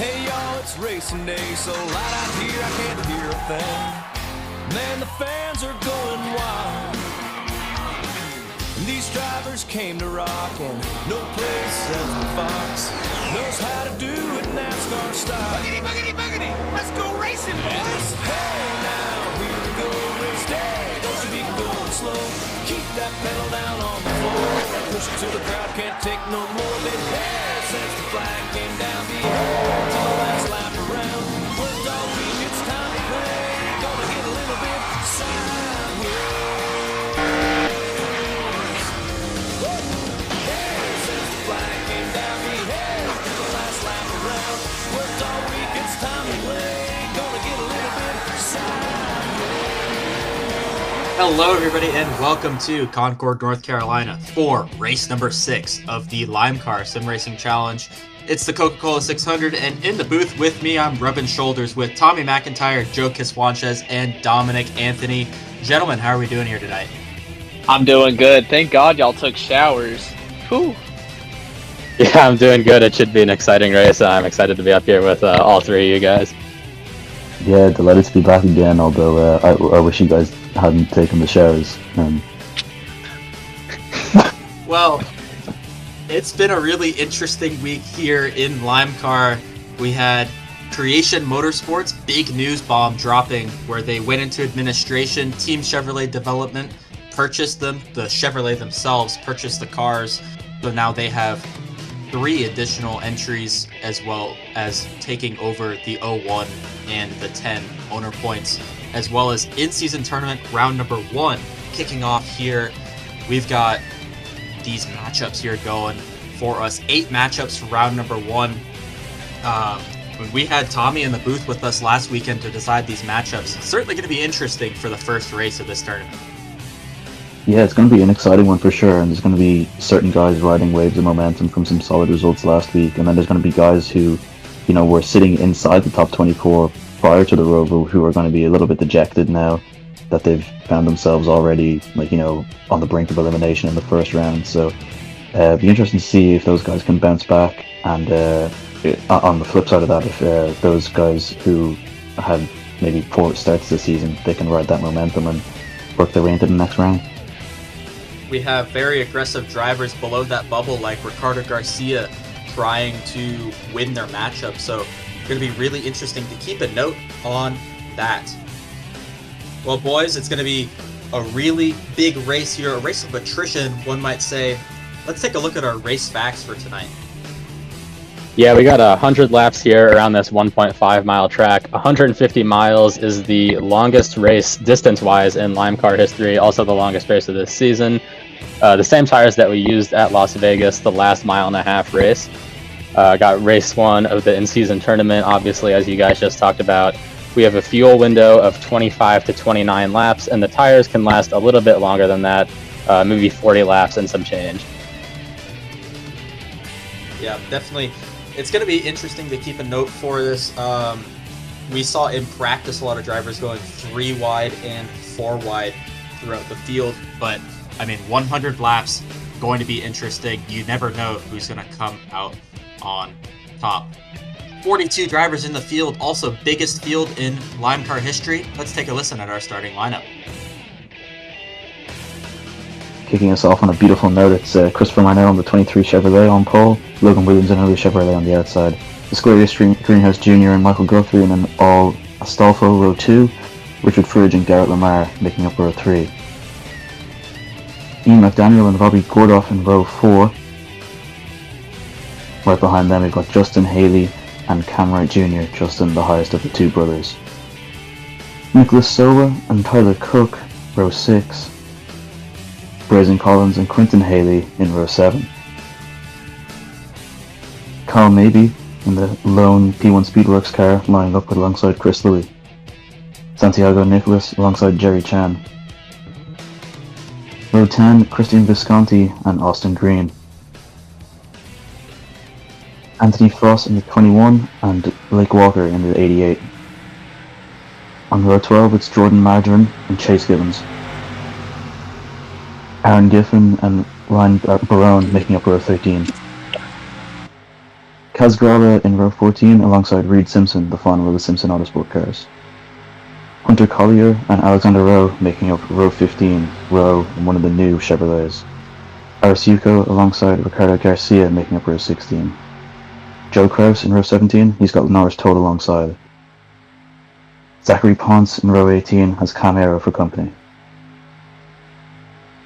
Hey y'all, it's racing day, so loud out here I can't hear a thing. Man, the fans are going wild. And these drivers came to rock, and no place else but Fox knows how to do it NASCAR style. Boogity, boogity, boogity! Let's go racing, boys! Hey now, here we go, race day. Don't you be going slow. Keep that pedal down on the floor. Push it till the crowd can't take no more. Then hey, since the flag came down, be here till the last lap around. Worked all week, it's time to play. Gonna get a little bit sideways. Hey, since the flag came down, be here till the last lap around. Worked all week, it's time to play. Gonna get a little bit sideways. Hello, everybody, and welcome to Concord, North Carolina for race number 6 of the LIMECAR SimRacing Challenge. It's the Coca-Cola 600, and in the booth with me, I'm rubbing shoulders with Tommy McIntyre, Joe Kiswanchez, and Dominic Anthony. Gentlemen, how are we doing here tonight? I'm doing good. Thank God y'all took showers. Whew. Yeah, I'm doing good. It should be an exciting race. I'm excited to be up here with all three of you guys. Yeah, delighted to be back again, although I wish you guys hadn't taken the showers. Well, it's been a really interesting week here in LIMECAR. We had Creation Motorsports, big news bomb dropping, where they went into administration. Team Chevrolet Development purchased them. The Chevrolet themselves purchased the cars. So now they have 3 additional entries, as well as taking over the 01 and the 10 owner points, as well as in-season tournament round number 1 kicking off here. We've got these matchups here going for us. 8 matchups for round number 1. When we had Tommy in the booth with us last weekend to decide these matchups, it's certainly going to be interesting for the first race of this tournament. Yeah, it's going to be an exciting one for sure, and there's going to be certain guys riding waves of momentum from some solid results last week, and then there's going to be guys who, you know, were sitting inside the top 24 prior to the Roval who are going to be a little bit dejected now that they've found themselves already, like, you know, on the brink of elimination in the first round. So it'll be interesting to see if those guys can bounce back, and on the flip side of that, if those guys who had maybe poor starts this season, they can ride that momentum and work their way into the next round. We have very aggressive drivers below that bubble, like Ricardo Garcia, trying to win their matchup. So it's going to be really interesting to keep a note on that. Well, boys, it's going to be a really big race here, a race of attrition, one might say. Let's take a look at our race facts for tonight. Yeah, we got 100 laps here around this 1.5 mile track. 150 miles is the longest race distance-wise in LIMECAR history, also the longest race of this season. The same tires that we used at Las Vegas, the last mile-and-a-half race. Got race 1 of the in-season tournament, obviously, as you guys just talked about. We have a fuel window of 25 to 29 laps, and the tires can last a little bit longer than that, maybe 40 laps and some change. Yeah, definitely. It's going to be interesting to keep a note for this. We saw in practice a lot of drivers going 3 wide and 4 wide throughout the field, but I mean, 100 laps, going to be interesting. You never know who's going to come out on top. 42 drivers in the field, also biggest field in LIMECAR history. Let's take a listen at our starting lineup. Kicking us off on a beautiful note, it's Christopher Marnell on the 23 Chevrolet on pole, Logan Williams and another Chevrolet on the outside, Escorius Greenhouse Jr. and Michael Guthrie in an all Astolfo row 2, Richard Fridge and Garrett Lamar making up row 3. Ian McDaniel and Robbie Gordoff in row 4. Right behind them we've got Justin Haley and Cam Wright Jr., Justin the highest of the 2 brothers. Nicholas Sowa and Tyler Cook, row 6. Brazen Collins and Quinton Haley in row 7. Carl Mabey in the lone P1 Speedworks car lining up alongside Chris Louis. Santiago Nicholas alongside Jerry Chan. Row 10, Christian Visconti and Austin Green. Anthony Frost in the 21 and Blake Walker in the 88. On row 12 it's Jordan Margarine and Chase Gibbons. Aaron Giffen and Ryan Barone making up row 13. Kaz Grala in row 14 alongside Reed Simpson, the final of the Simpson Autosport cars. Hunter Collier and Alexander Rowe making up row 15, Rowe in one of the new Chevrolets. Arasuko alongside Ricardo Garcia making up row 16. Joe Kraus in row 17, he's got Norris Toad alongside. Zachary Ponce in row 18 has Cam Arrow for company.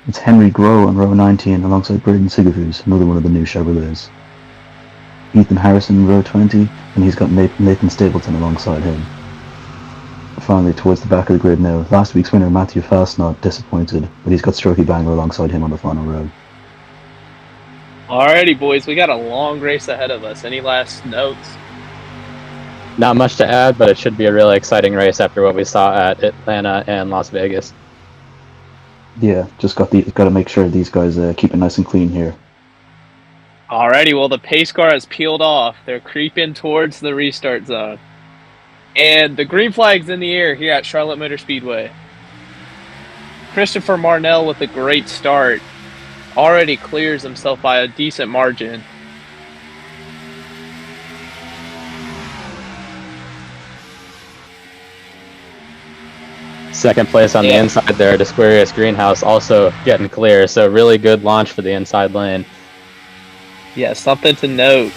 It's Henry Groh in row 19 alongside Braden Sigafus, another one of the new Chevrolets. Ethan Harrison in row 20, and he's got Nathan Stapleton alongside him. Finally, towards the back of the grid now, last week's winner Matthew Fastnot disappointed, but he's got Strokey Banger alongside him on the final row. Alrighty, boys, we got a long race ahead of us. Any last notes? Not much to add, but it should be a really exciting race after what we saw at Atlanta and Las Vegas. Yeah, just got to make sure these guys keep it nice and clean here. Alrighty, well, the pace car has peeled off. They're creeping towards the restart zone. And the green flag's in the air here at Charlotte Motor Speedway. Christopher Marnell with a great start already clears himself by a decent margin. Second place on the inside there, Disquarius Greenhouse also getting clear, so really good launch for the inside lane. Yeah, something to note.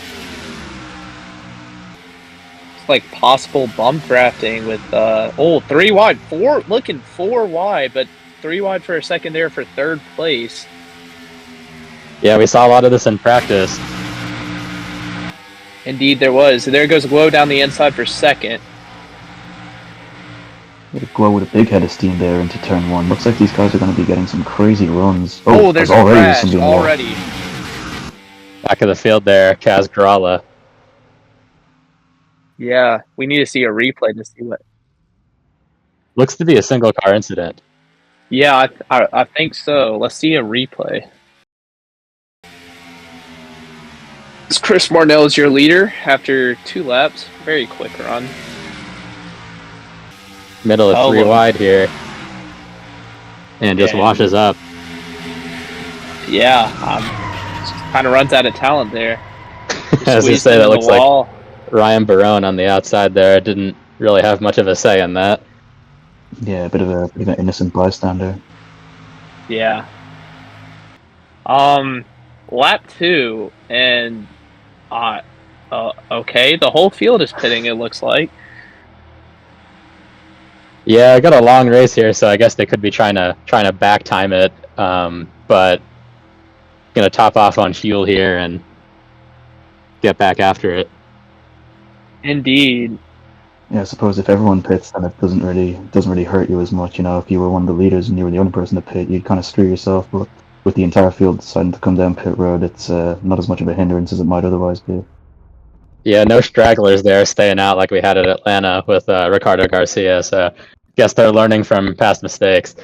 It's like possible bump drafting with 3 wide, 4 looking 4 wide, but 3 wide for a second there for third place. Yeah, we saw a lot of this in practice. Indeed there was. So there goes Glow down the inside for second. Glow with a big head of steam there into turn 1. Looks like these guys are going to be getting some crazy runs. Oh, there's a crash already. Back of the field there, Kaz Grala. Yeah, we need to see a replay to see what. Looks to be a single car incident. Yeah, I think so. Let's see a replay. Chris Marnell is your leader after 2 laps. Very quick run. Middle of 3 wide here. And just washes up. Yeah, kind of runs out of talent there. As you say, that looks like Ryan Barone on the outside there. Didn't really have much of a say in that. Yeah, a bit of an innocent bystander. Yeah. Lap 2, and okay, the whole field is pitting, it looks like. Yeah, I got a long race here, so I guess they could be trying to back time it, but gonna top off on fuel here and get back after it. Indeed. Yeah, I suppose if everyone pits, then it doesn't really hurt you as much. You know, if you were one of the leaders and you were the only person to pit, you'd kind of screw yourself. But with the entire field deciding to come down pit road, it's not as much of a hindrance as it might otherwise be. Yeah, no stragglers there staying out like we had at Atlanta with Ricardo Garcia. So guess they're learning from past mistakes.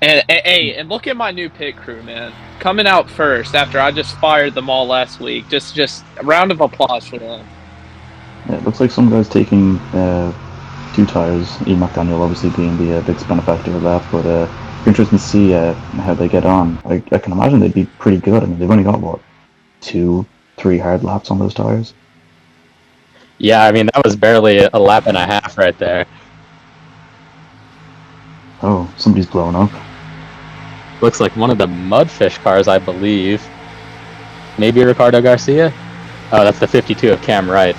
And look at my new pit crew, man. Coming out first after I just fired them all last week. Just a round of applause for them. Yeah, it looks like some guys taking 2 tires. Ian McDaniel obviously being the biggest benefactor of that, but it's interesting to see how they get on. I can imagine they'd be pretty good. I mean, they've only got, 2-3 hard laps on those tires? Yeah, I mean, that was barely a lap and a half right there. Oh, somebody's blown up. Looks like one of the Mudfish cars, I believe. Maybe Ricardo Garcia? Oh, that's the 52 of Cam Wright.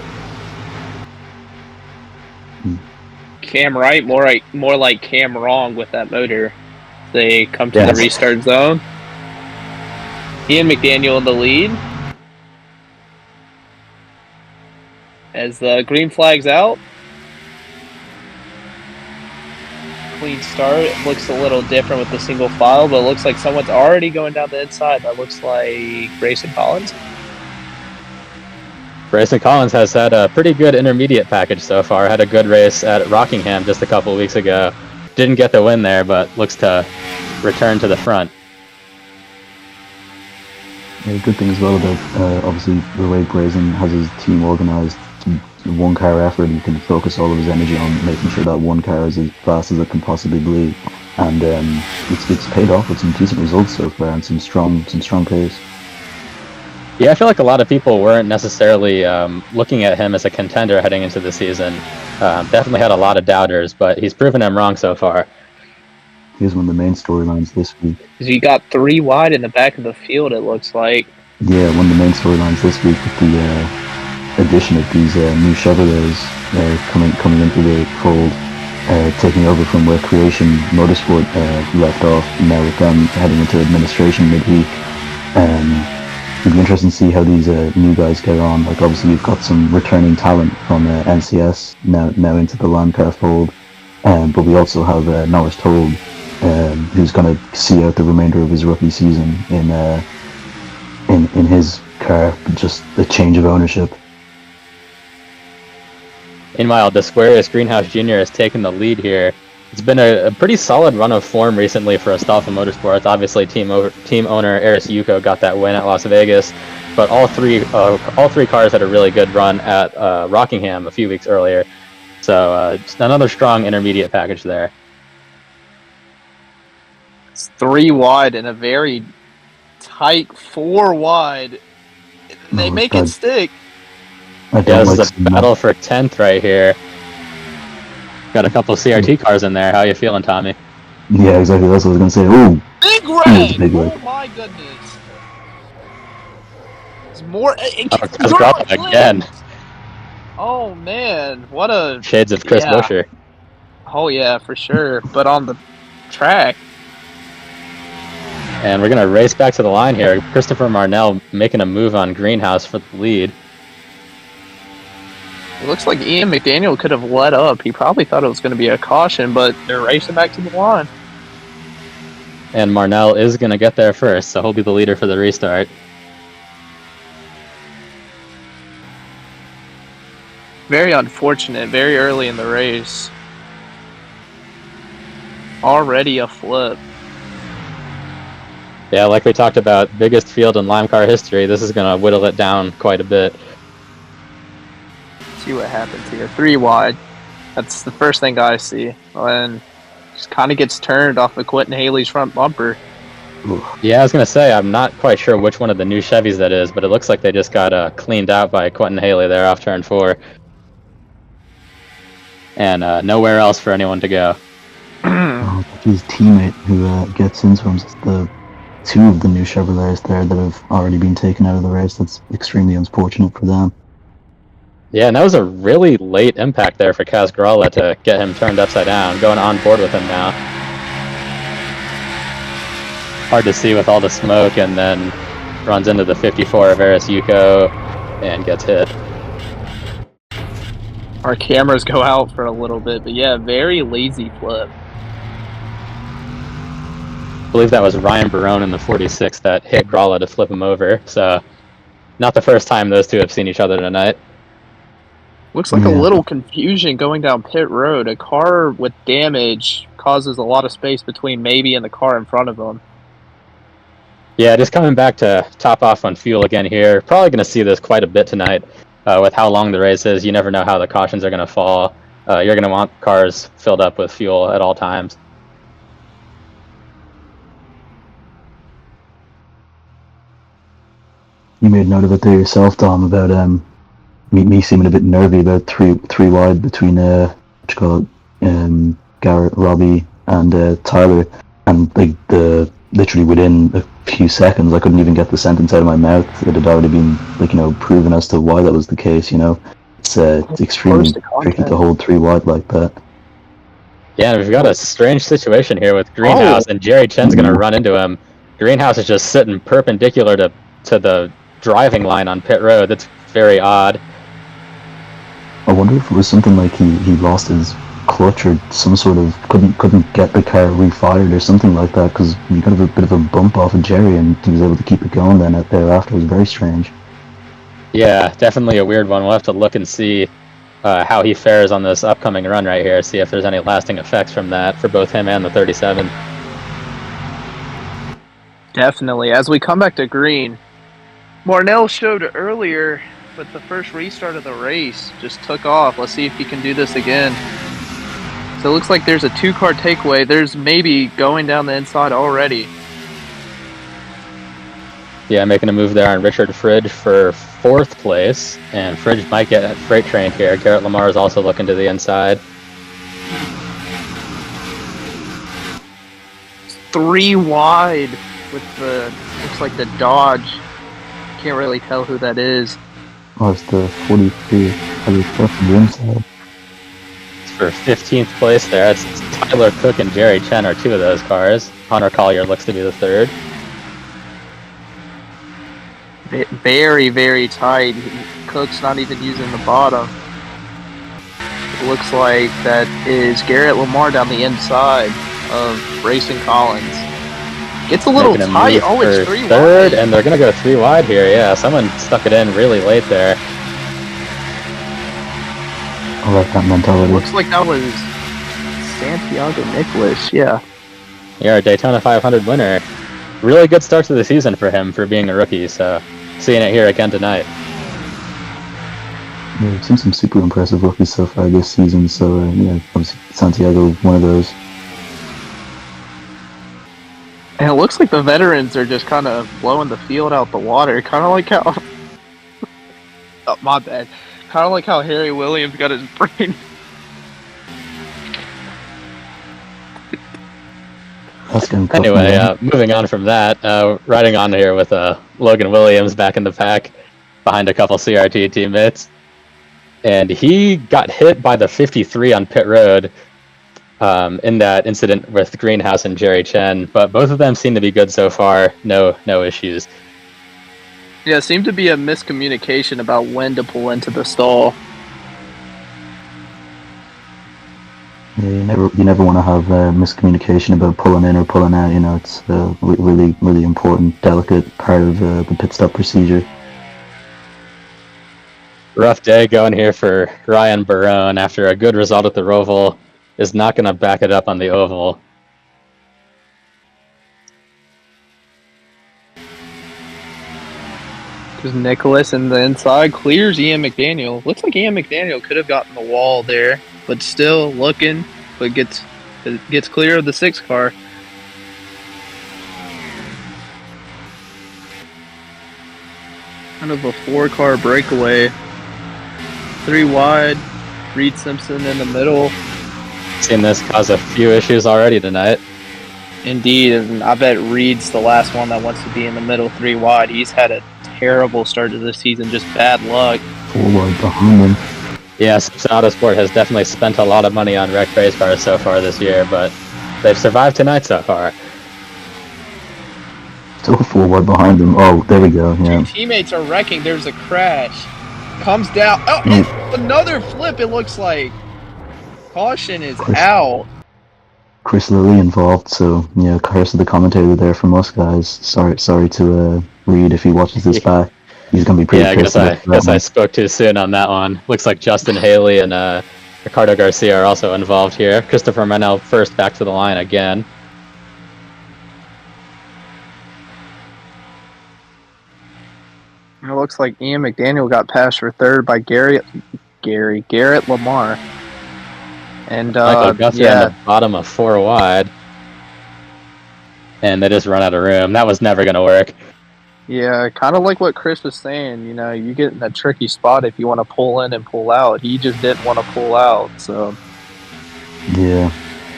Cam Wright, more like Cam Wrong with that motor. They come to the restart zone. Ian McDaniel in the lead. As the green flag's out. Clean start. It looks a little different with the single file, but it looks like someone's already going down the inside. That looks like Grayson Collins. Grayson Collins has had a pretty good intermediate package so far. Had a good race at Rockingham just a couple weeks ago. Didn't get the win there, but looks to return to the front. Yeah, good thing as well about obviously the way Grayson has his team organised. One car effort, he can focus all of his energy on making sure that one car is as fast as it can possibly be, and it's paid off with some decent results so far and some strong pace. Yeah, I feel like a lot of people weren't necessarily looking at him as a contender heading into the season. Definitely had a lot of doubters, but he's proven them wrong so far. Here's one of the main storylines this week. He got 3 wide in the back of the field, it looks like. Yeah, one of the main storylines this week with the addition of these new Chevrolets coming into the fold, taking over from where Creation Motorsport left off, now with them heading into administration midweek. It'd be interesting to see how these new guys get on. Like, obviously we've got some returning talent from NCS now into the LIMECAR fold, but we also have Norris Told, who's going to see out the remainder of his rookie season in his car, just a change of ownership. Meanwhile, Desquarius Greenhouse Jr. has taken the lead here. It's been a pretty solid run of form recently for Astolfo Motorsports. Obviously, team owner Eris Yuko got that win at Las Vegas, but all three cars had a really good run at Rockingham a few weeks earlier. So just another strong intermediate package there. It's 3 wide and a very tight 4 wide. They make it stick. Yeah, this is a battle for 10th right here. Got a couple of CRT cars in there. How you feeling, Tommy? Yeah, exactly. That's what I was going to say. Ooh! Big red! Oh my goodness. It's more... again. Oh man, what a... Shades of Chris Buescher. Oh yeah, for sure. But on the track... And we're going to race back to the line here. Christopher Marnell making a move on Greenhouse for the lead. It looks like Ian McDaniel could have let up. He probably thought it was going to be a caution, but they're racing back to the line. And Marnell is going to get there first, so he'll be the leader for the restart. Very unfortunate, very early in the race. Already a flip. Yeah, like we talked about, biggest field in LIMECAR history. This is going to whittle it down quite a bit. See what happens here. 3 wide. That's the first thing I see. And just kind of gets turned off of Quentin Haley's front bumper. Yeah, I was going to say, I'm not quite sure which one of the new Chevys that is, but it looks like they just got cleaned out by Quentin Haley there off turn 4. And nowhere else for anyone to go. His teammate who gets into him. It's the 2 of the new Chevrolets there that have already been taken out of the race. That's extremely unfortunate for them. Yeah, and that was a really late impact there for Kaz Gralla to get him turned upside down, going on board with him now. Hard to see with all the smoke, and then runs into the 54 of Eris Yuko and gets hit. Our cameras go out for a little bit, but yeah, very lazy flip. I believe that was Ryan Barone in the 46 that hit Gralla to flip him over, so not the first time those two have seen each other tonight. Looks like a little confusion going down pit road. A car with damage causes a lot of space between maybe and the car in front of them. Yeah, just coming back to top off on fuel again here. Probably going to see this quite a bit tonight with how long the race is. You never know how the cautions are going to fall. You're going to want cars filled up with fuel at all times. You made note of it there yourself, Dom, about me seeming a bit nervy about three wide between Garrett, Robbie, and Tyler, and like literally within a few seconds, I couldn't even get the sentence out of my mouth. It had already been proven as to why that was the case. It's extremely tricky to hold 3 wide like that. Yeah, we've got a strange situation here with Greenhouse, and Jerry Chen's going to run into him. Greenhouse is just sitting perpendicular to the driving line on pit road. That's very odd. I wonder if it was something like he lost his clutch or some sort of couldn't get the car refired or something like that, because he got a bit of a bump off of Jerry and he was able to keep it going then thereafter. It was very strange. Yeah, definitely a weird one. We'll have to look and see how he fares on this upcoming run right here, see if there's any lasting effects from that for both him and the 37. Definitely. As we come back to green, Marnell showed earlier, but the first restart of the race just took off. Let's see if he can do this again. So it looks like there's a 2-car takeaway. There's maybe going down the inside already. Yeah, making a move there on Richard Fridge for 4th place, and Fridge might get freight trained here. Garrett Lamar is also looking to the inside. 3 wide with the, looks like the Dodge. Can't really tell who that is. Oh, it's the 43 heavy truck from the inside. For 15th place there, it's Tyler Cook and Jerry Chen are 2 of those cars. Hunter Collier looks to be the 3rd. Very, very tight. Cook's not even using the bottom. It looks like that is Garrett Lamar down the inside of Racing Collins. Gets a little tight. Oh, it's 3 third, wide. and they're going to go 3 wide here. Yeah, someone stuck it in really late there. I like that mentality. Looks like that was Santiago Nicholas. Yeah. Yeah, our Daytona 500 winner. Really good start to the season for him for being a rookie, so seeing it here again tonight. Yeah, we've seen some super impressive rookies so far this season, so yeah, obviously Santiago, one of those. And it looks like the veterans are just kind of blowing the field out the water. Kind of like how... oh, my bad. Kind of like how Harry Williams got his brain. Anyway, moving on from that, riding on here with Logan Williams back in the pack behind a couple CRT teammates. And he got hit by the 53 on pit road in that incident with Greenhouse and Jerry Chen, but both of them seem to be good so far. No issues. Yeah, it seemed to be a miscommunication about when to pull into the stall. Yeah, you never want to have miscommunication about pulling in or pulling out. You know, it's a really important, delicate part of the pit stop procedure. Rough day going here for Ryan Barone after a good result at the Roval. Is not going to back it up on the oval. Because Nicholas in the inside clears Ian McDaniel. Looks like Ian McDaniel could have gotten the wall there, but still looking, but gets clear of the 6 car. Kind of a 4-car breakaway. 3 wide, Reed Simpson in the middle. Seen this cause a few issues already tonight. Indeed, and I bet Reed's the last one that wants to be in the middle 3 wide. He's had a terrible start to the season, just bad luck. 4 wide behind him. Yeah, Simpson Autosport has definitely spent a lot of money on wrecked race cars so far this year, but they've survived tonight so far. Still 4 wide behind him. Oh, there we go. Yeah. 2 teammates are wrecking. There's a crash. Comes down. Oh, another flip, it looks like. Caution is out. Chris Lilly involved, so yeah, curse of the commentator there from us guys. Sorry to Reed if he watches this back. He's gonna be pretty pissed. I guess I spoke too soon on that one. Looks like Justin Haley and Ricardo Garcia are also involved here. Christopher Manel first back to the line again. It looks like Ian McDaniel got passed for 3rd by Garrett Lamar. And Michael Guthrie on the bottom of 4 wide. And they just run out of room. That was never going to work. Yeah, kind of like what Chris was saying. You know, you get in a tricky spot if you want to pull in and pull out. He just didn't want to pull out, so. Yeah,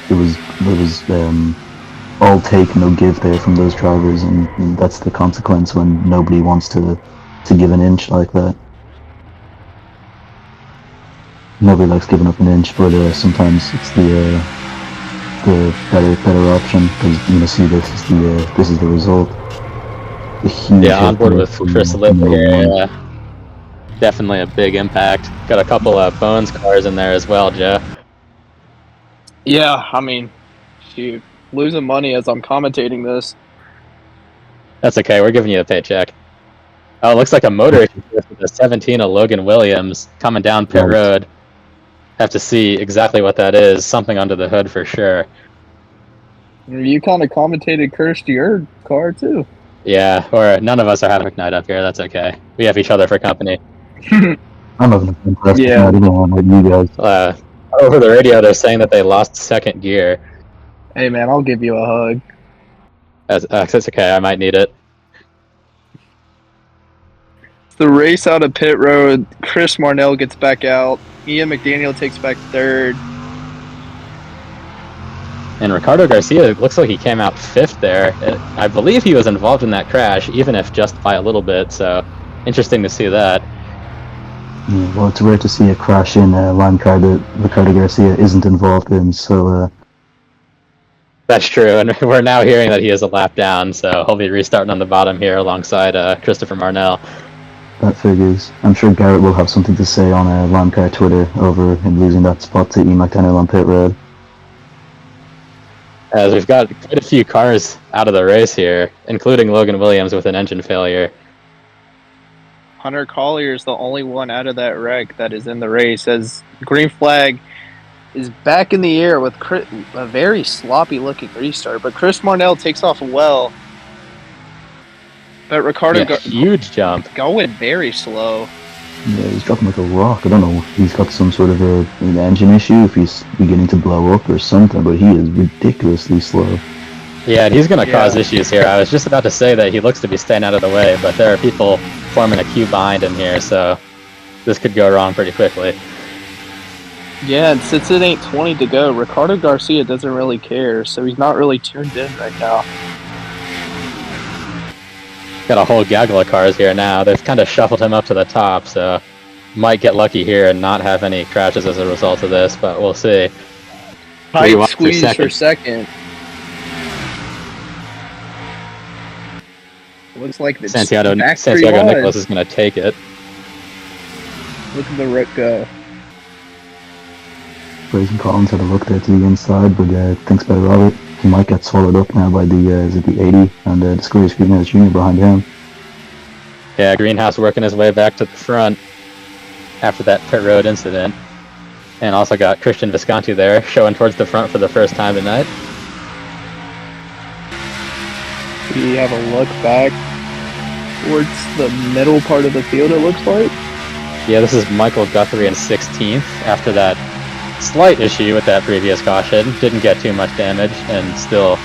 it was all take, no give there from those drivers, and that's the consequence when nobody wants to give an inch like that. Nobody likes giving up an inch, but sometimes it's the better option, because see this is the result. On board with Chris Littler here. Yeah. Definitely a big impact. Got a couple of Bones cars in there as well, Joe. Yeah, I mean, shoot, losing money as I'm commentating this. That's okay. We're giving you a paycheck. Oh, it looks like a motor issue with the 17 of Logan Williams coming down pit road. Have to see exactly what that is. Something under the hood for sure. You kind of commentated curse to your car too. Yeah, or none of us are having a night up here. That's okay. We have each other for company. I'm having a fantastic night. I don't know about you guys. Over the radio, they're saying that they lost 2nd gear. Hey man, I'll give you a hug. That's okay. I might need it. The race out of pit road. Chris Marnell gets back out. Ian McDaniel takes back third. And Ricardo Garcia looks like he came out 5th there. I believe he was involved in that crash, even if just by a little bit, so interesting to see that. Yeah, well, it's rare to see a crash in LIMECAR that Ricardo Garcia isn't involved in, so... That's true, and we're now hearing that he is a lap down, so he'll be restarting on the bottom here alongside Christopher Marnell. That figures. I'm sure Garrett will have something to say on LIMECAR Twitter over him losing that spot to Ian McDaniel on pit road. As we've got quite a few cars out of the race here, including Logan Williams with an engine failure. Hunter Collier is the only one out of that wreck that is in the race, as green flag is back in the air with a very sloppy-looking restart. But Chris Marnell takes off well. But Ricardo huge jump. Going very slow. Yeah, he's dropping like a rock. I don't know if he's got some sort of an engine issue, if he's beginning to blow up or something, but he is ridiculously slow. Yeah, and he's going to cause issues here. I was just about to say that he looks to be staying out of the way, but there are people forming a queue behind him here, so this could go wrong pretty quickly. Yeah, and since it ain't 20 to go, Ricardo Garcia doesn't really care, so he's not really tuned in right now. Got a whole gaggle of cars here now. They've kind of shuffled him up to the top, so might get lucky here and not have any crashes as a result of this, but we'll see. Tight squeeze for second. Looks like the Santiago Nicholas is going to take it. Look at the wreck go. Brazen Collins had a look there to the inside, but thanks by Robert. He might get swallowed up now by the 80 and the Discovery Greenhouse Jr. behind him. Yeah, Greenhouse working his way back to the front after that pit road incident. And also got Christian Visconti there, showing towards the front for the first time tonight. We have a look back towards the middle part of the field, it looks like. Yeah, this is Michael Guthrie in 16th after that slight issue with that previous caution. Didn't get too much damage and still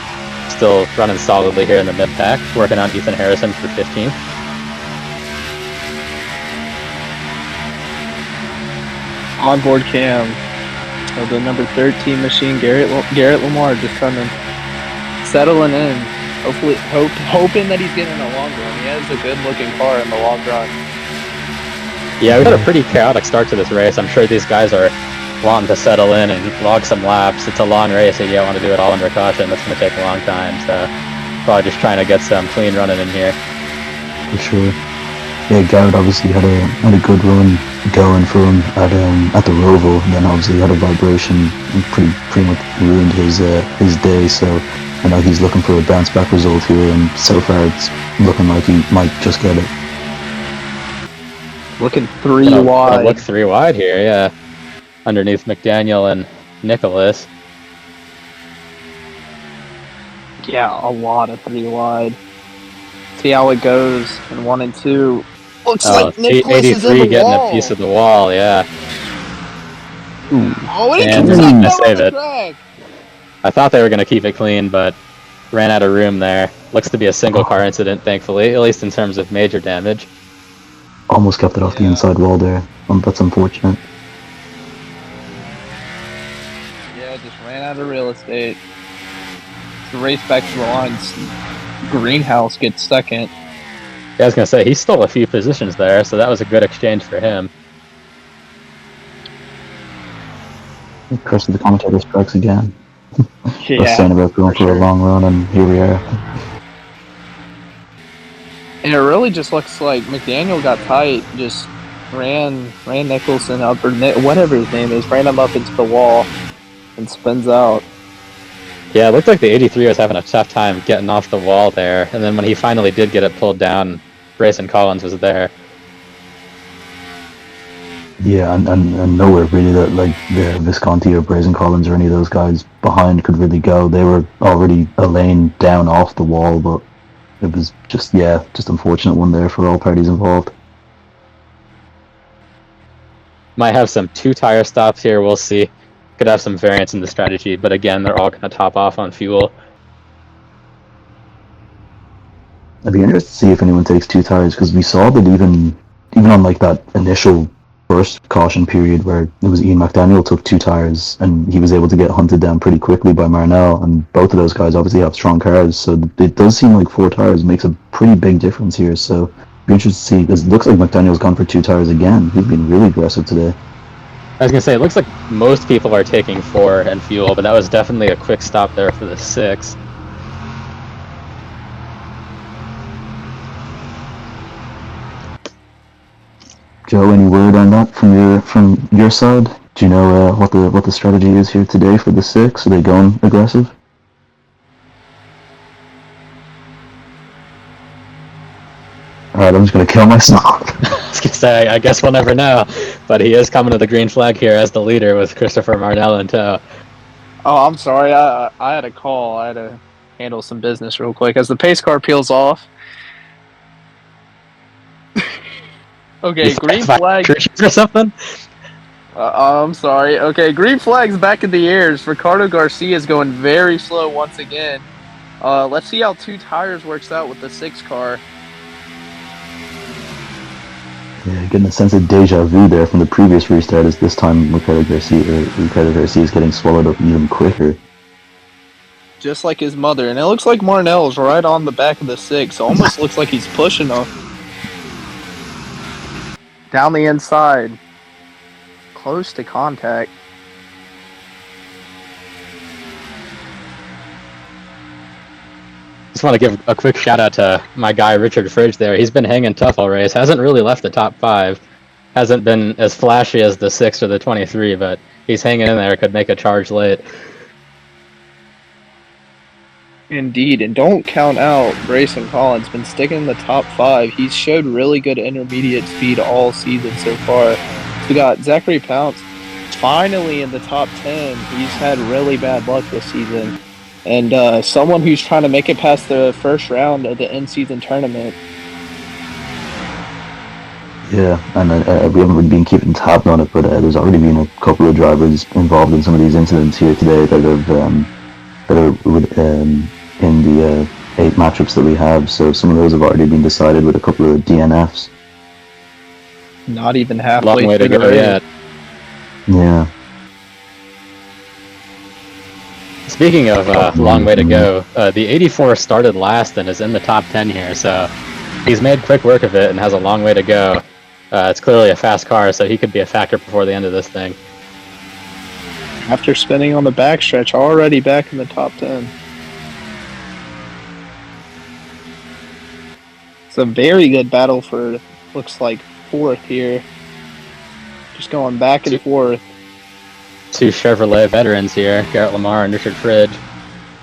running solidly here in the mid-pack. Working on Ethan Harrison for 15th. Onboard cam of the number 13 machine, Garrett Lamar, just kind of settling in. Hopefully, hoping that he's getting a long run. He has a good-looking car in the long run. Yeah, we had a pretty chaotic start to this race. I'm sure these guys are wanting to settle in and log some laps. It's a long race, and you don't want to do it all under caution. That's going to take a long time, so probably just trying to get some clean running in here. For sure. Yeah, Garrett obviously had a good run going for him at the Roval, and then obviously had a vibration and pretty much ruined his day. So I know he's looking for a bounce back result here, and so far it's looking like he might just get it. Looking three wide. Look 3 wide here, yeah. Underneath McDaniel and Nicholas. Yeah, a lot of 3 wide. See how it goes in 1 and 2. Looks like Nicholas is in the getting wall. A piece of the wall, yeah. Oh, and And he they're can gonna save save it. Track. I thought they were going to keep it clean, but ran out of room there. Looks to be a single car incident, thankfully, at least in terms of major damage. Almost kept it off the inside wall there. That's unfortunate. Yeah, just ran out of real estate. It's a race back to the lines. Greenhouse gets second. Yeah, I was going to say, he stole a few positions there, so that was a good exchange for him. Curse of the commentator strikes again. Yeah. I was saying about going for a long run, and here we are. And it really just looks like McDaniel got tight, just ran Nicholson up, or whatever his name is, ran him up into the wall and spins out. Yeah, it looked like the 83 was having a tough time getting off the wall there, and then when he finally did get it pulled down, Grayson Collins was there. Yeah, and nowhere really that like Visconti or Brazen Collins or any of those guys behind could really go. They were already a lane down off the wall, but it was just unfortunate one there for all parties involved. Might have some 2 tire stops here, we'll see. Could have some variance in the strategy, but again, they're all going to top off on fuel. I'd be interested to see if anyone takes 2 tires, because we saw that even even on like that initial first caution period where it was Ian McDaniel took 2 tires and he was able to get hunted down pretty quickly by Marinell, and both of those guys obviously have strong cars, so it does seem like 4 tires makes a pretty big difference here. So be interested to see, because it looks like McDaniel's gone for 2 tires again. He's been really aggressive today. I was gonna say, it looks like most people are taking 4 and fuel, but that was definitely a quick stop there for the 6. Joe, any word on that from your side? Do you know what the strategy is here today for the 6? Are they going aggressive? Alright, I'm just gonna kill myself. I was gonna say, I guess we'll never know, but he is coming to the green flag here as the leader with Christopher Marnell in tow. Oh, I'm sorry. I had a call. I had to handle some business real quick as the pace car peels off. Okay, green flag. Or something? I'm sorry. Okay, green flag's back in the air. Ricardo Garcia is going very slow once again. Let's see how 2 tires works out with the 6 car. Yeah, getting a sense of deja vu there from the previous restart, as this time Ricardo Garcia is getting swallowed up even quicker. Just like his mother. And it looks like Marnell's right on the back of the 6. Almost looks like he's pushing him. Down the inside. Close to contact. Just want to give a quick shout out to my guy Richard Fridge there. He's been hanging tough all race. Hasn't really left the top 5. Hasn't been as flashy as the 6 or the 23, but he's hanging in there. Could make a charge late. Indeed, and don't count out Grayson Collins. Been sticking in the top 5. He's showed really good intermediate speed all season so far. We got Zachary Pounce finally in the top 10. He's had really bad luck this season. And someone who's trying to make it past the first round of the in-season tournament. Yeah, and we haven't really been keeping tabs on it, but there's already been a couple of drivers involved in some of these incidents here today that are in the 8 matchups that we have. So some of those have already been decided with a couple of DNFs. Not even halfway. Long way to go yet. Yeah. Speaking of long way to go, the 84 started last and is in the top 10 here, so he's made quick work of it and has a long way to go. It's clearly a fast car, so he could be a factor before the end of this thing. After spinning on the backstretch, already back in the top 10. It's a very good battle for, looks like, 4th here. Just going back and forth. 2 Chevrolet veterans here, Garrett Lamar and Richard Fridge,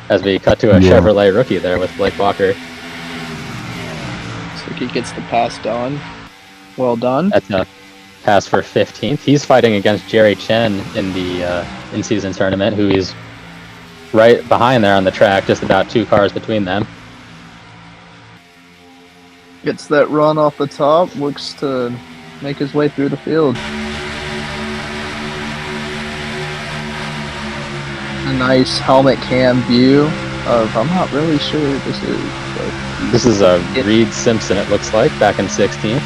as we cut to a Chevrolet rookie there with Blake Walker. So he gets the pass done. Well done. That's a pass for 15th. He's fighting against Jerry Chen in the in-season tournament, who he's right behind there on the track, just about 2 cars between them. Gets that run off the top, looks to make his way through the field. A nice helmet cam view of, I'm not really sure who this is, but this is a Reed Simpson, it looks like, back in 16th.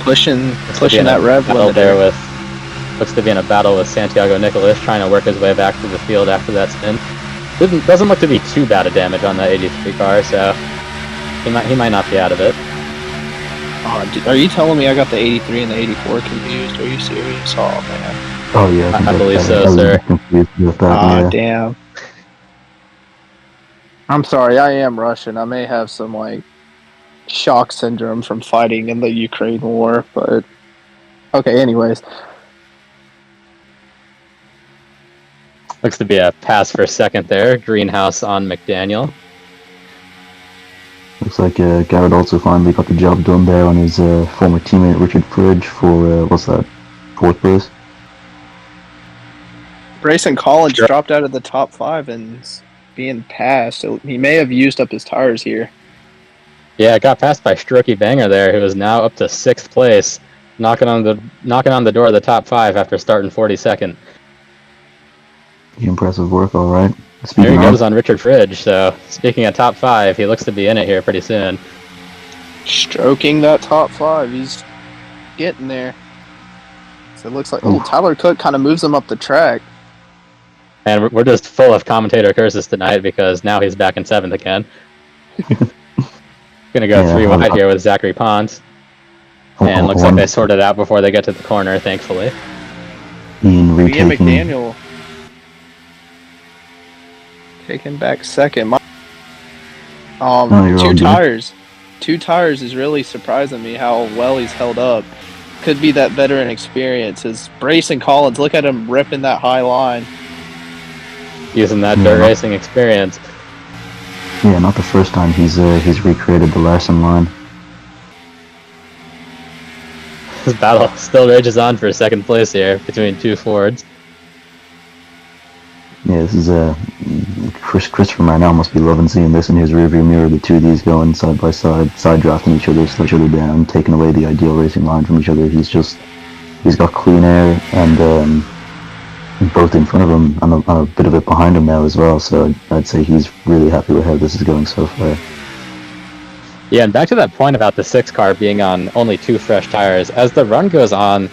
Pushing that rev limiter there with, looks to be in a battle with Santiago Nicolas, trying to work his way back through the field after that spin. Doesn't look to be too bad a damage on that 83 car, so he might not be out of it. Are you telling me I got the 83 and the 84 confused? Are you serious? Oh, man. Oh, yeah. I believe so, sir. Damn. I'm sorry, I am Russian. I may have some, like, shock syndrome from fighting in the Ukraine war, but... Okay, anyways. Looks to be a pass for 2nd there. Greenhouse on McDaniel. Looks like Garrett also finally got the job done there on his former teammate Richard Fridge for, 4th place? Grayson Collins dropped out of the top 5 and being passed. So he may have used up his tires here. Yeah, it got passed by Strokey Banger there, who is now up to 6th place, knocking on the door of the top 5 after starting 42nd. Impressive work, all right. There Speaking he of, goes on Richard Fridge. So speaking of top 5, he looks to be in it here pretty soon. Stroking that top 5. He's getting there. So it looks like Tyler Cook kind of moves him up the track. And we're just full of commentator curses tonight because now he's back in 7th again. Gonna go 3 wide here with Zachary Ponce. And looks like they sorted out before they get to the corner, thankfully. Ian Ian retaking. McDaniel taking back 2nd. You're all good. 2 tires. 2 tires is really surprising me how well he's held up. Could be that veteran experience. As Brayson Collins, look at him ripping that high line. Using that dirt racing experience. Yeah, not the first time he's recreated the Larson line. This battle still rages on for 2nd place here between 2 Fords. Yeah, this is Christopher Marnell must be loving seeing this in his rearview mirror. The two of these going side by side drafting each other, slow each other down, taking away the ideal racing line from each other. He's got clean air and both in front of him and a bit of it behind him now as well. So I'd say he's really happy with how this is going so far. Yeah, and back to that point about the 6 car being on only 2 fresh tires. As the run goes on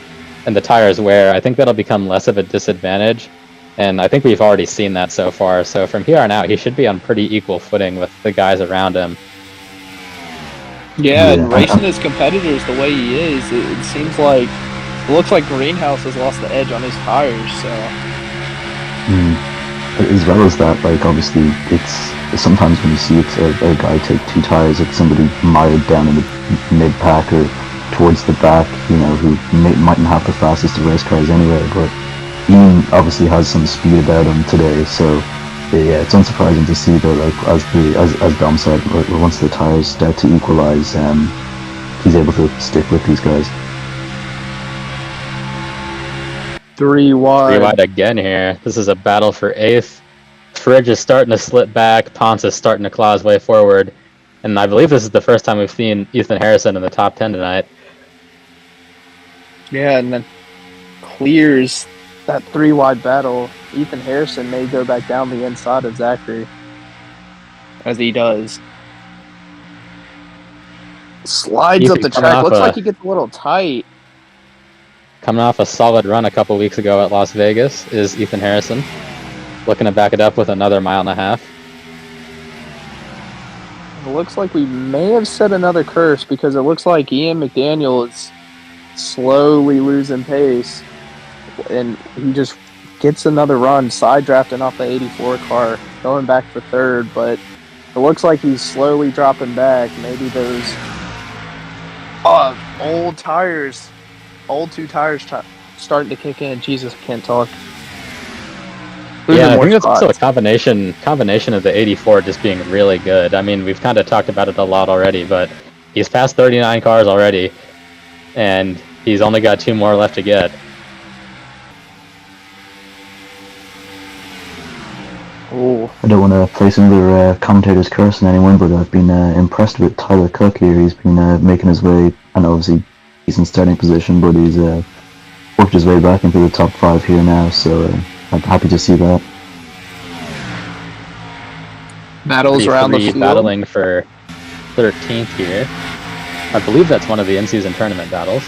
and the tires wear, I think that'll become less of a disadvantage. And I think we've already seen that so far. So from here on out, he should be on pretty equal footing with the guys around him. Yeah, and racing his competitors the way he is, it seems like it looks like Greenhouse has lost the edge on his tires. So. As well as that, like obviously, it's sometimes when you see it, a guy take 2 tires, it's somebody mired down in the mid pack or towards the back, you know, who mightn't have the fastest of race cars anyway, but Ian obviously has some speed about him today, so yeah, it's unsurprising to see that, like as Dom said, once the tires start to equalize, he's able to stick with these guys. 3 wide. 3 wide again here. This is a battle for 8th. Fridge is starting to slip back. Ponce is starting to claw his way forward. And I believe this is the first time we've seen Ethan Harrison in the top 10 tonight. Yeah, and then clears that 3 wide battle. Ethan Harrison may go back down the inside of Zachary, as he does. Slides up the track. Looks like he gets a little tight. Coming off a solid run a couple weeks ago at Las Vegas is Ethan Harrison. Looking to back it up with another 1.5 miles. It looks like we may have set another curse because it looks like Ian McDaniel is slowly losing pace. And he just gets another run, side drafting off the 84 car, going back for 3rd, but it looks like he's slowly dropping back. Maybe those old tires, old 2 tires starting to kick in. Jesus, I can't talk. Yeah, I think that's also a combination of the 84 just being really good. I mean, we've kind of talked about it a lot already, but he's passed 39 cars already, and he's only got 2 more left to get. Ooh. I don't want to place another commentator's curse on anyone, but I've been impressed with Tyler Cook here. He's been making his way, and obviously he's in starting position, but he's worked his way back into the top 5 here now, so I'm happy to see that. Battles around the field. Battling for 13th here. I believe that's one of the in-season tournament battles.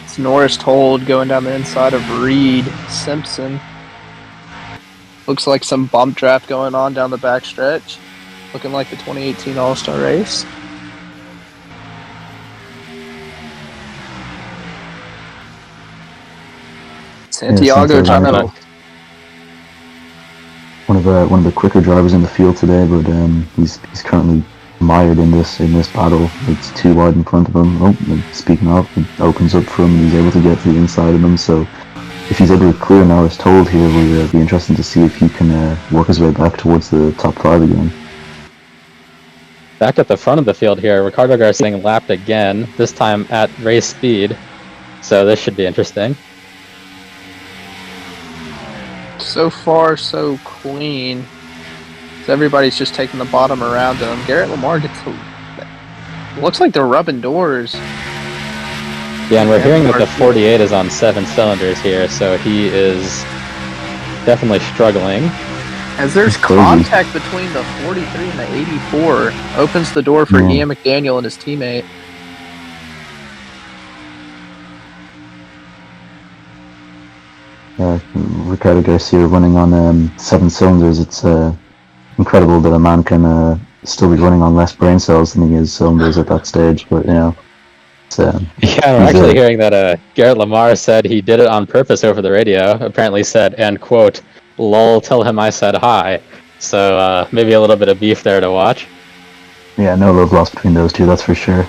It's Norris Told going down the inside of Reed Simpson. Looks like some bump draft going on down the backstretch. Looking like the 2018 All-Star race. Santiago trying to... One of the quicker drivers in the field today, but he's currently mired in this battle. It's 2 wide in front of him. Oh, speaking of, it opens up for him. He's able to get to the inside of him, so if he's able to clear Norris Told here, it'll be interesting to see if he can work his way back towards the top 5 again. Back at the front of the field here, Ricardo Garcia getting lapped again, this time at race speed. So this should be interesting. So far, so clean. So everybody's just taking the bottom around him. Garrett Lamar looks like they're rubbing doors. Yeah, and we're hearing that the 48 is on 7 cylinders here, so he is definitely struggling. As there's contact between the 43 and the 84, opens the door for Ian McDaniel and his teammate. Ricardo Garcia running on 7 cylinders. It's incredible that a man can still be running on less brain cells than he is cylinders at that stage, but it's, yeah, we're actually hearing that Garrett Lamar said he did it on purpose over the radio. Apparently said, and quote, "Lol, tell him I said hi." So maybe a little bit of beef there to watch. Yeah, no love lost between those two, that's for sure.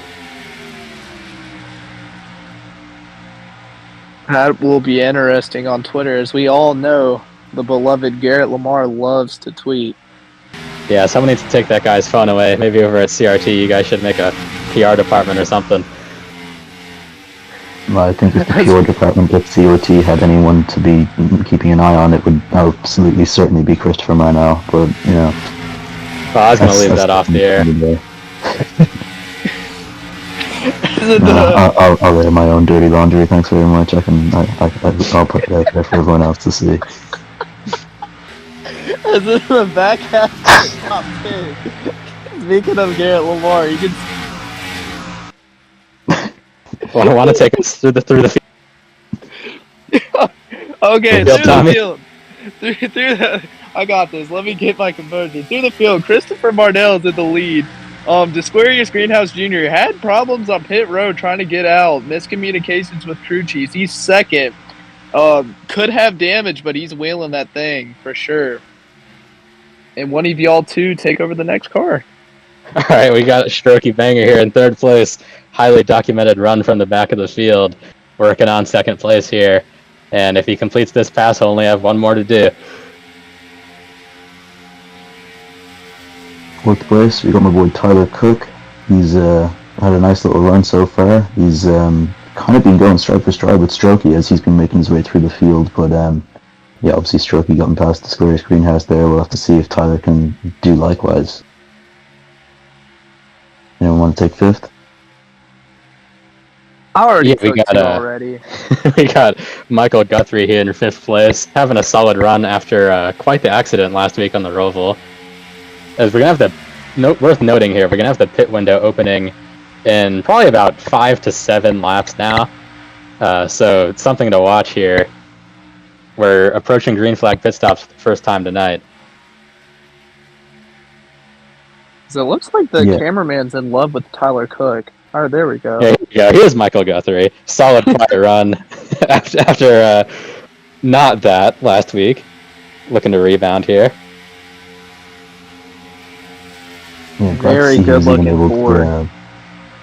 That will be interesting on Twitter. As we all know, the beloved Garrett Lamar loves to tweet. Yeah, someone needs to take that guy's phone away. Maybe over at CRT, you guys should make a PR department or something. Well, I think if the PR department at CRT had anyone to be keeping an eye on, it would absolutely certainly be Christopher Marnell, but, Well, I was going to leave that off the air. I'll air my own dirty laundry, thanks very much. I'll put it out there for everyone else to see. As in the back half of the top 10. Speaking of Garrett Lamar, you can... Well, I want to take us through the field. Okay, Field, through Tommy. the field. Through the... I got this. Let me get my composure. Through the field, Christopher Marnell is in the lead. Desquarius Greenhouse Jr. had problems on pit road trying to get out. Miscommunications with crew chiefs. He's second. Could have damage, but he's wheeling that thing for sure. And one of y'all two take over the next car. All right, we got a Strokey Banger here in third place. Highly documented run from the back of the field. Working on second place here. And if he completes this pass, he'll only have one more to do. Fourth place, we got my boy Tyler Cook. He's had a nice little run so far. He's kind of been going stride for stride with Strokey as he's been making his way through the field, but yeah, obviously Strokey got him past the Squarish Greenhouse there. We'll have to see if Tyler can do likewise. Anyone want to take fifth? I already we took got two already. we got Michael Guthrie here in fifth place, having a solid run after quite the accident last week on the Roval. As we're gonna have worth noting here, we're gonna have the pit window opening in probably about 5 to 7 laps now. So it's something to watch here. We're approaching green flag pit stops for the first time tonight. So it looks like the cameraman's in love with Tyler Cook. Oh, there we go. Yeah, here we go. Here's Michael Guthrie. Solid quiet run after not that last week. Looking to rebound here. Yeah, very good looking forward.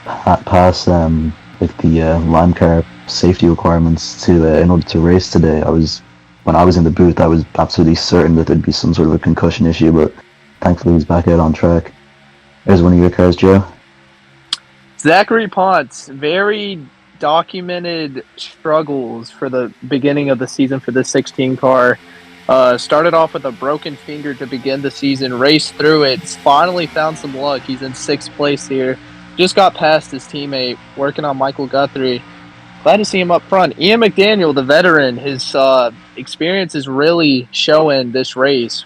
Pass with the LIMECAR safety requirements to in order to race today. When I was in the booth, I was absolutely certain that there'd be some sort of a concussion issue, but thankfully he's back out on track. There's one of your cars, Joe. Zachary Ponce, very documented struggles for the beginning of the season for this 16 car. Started off with a broken finger to begin the season, raced through it, finally found some luck. He's in 6th place here. Just got past his teammate, working on Michael Guthrie. Glad to see him up front. Ian McDaniel, the veteran, his experience is really showing this race.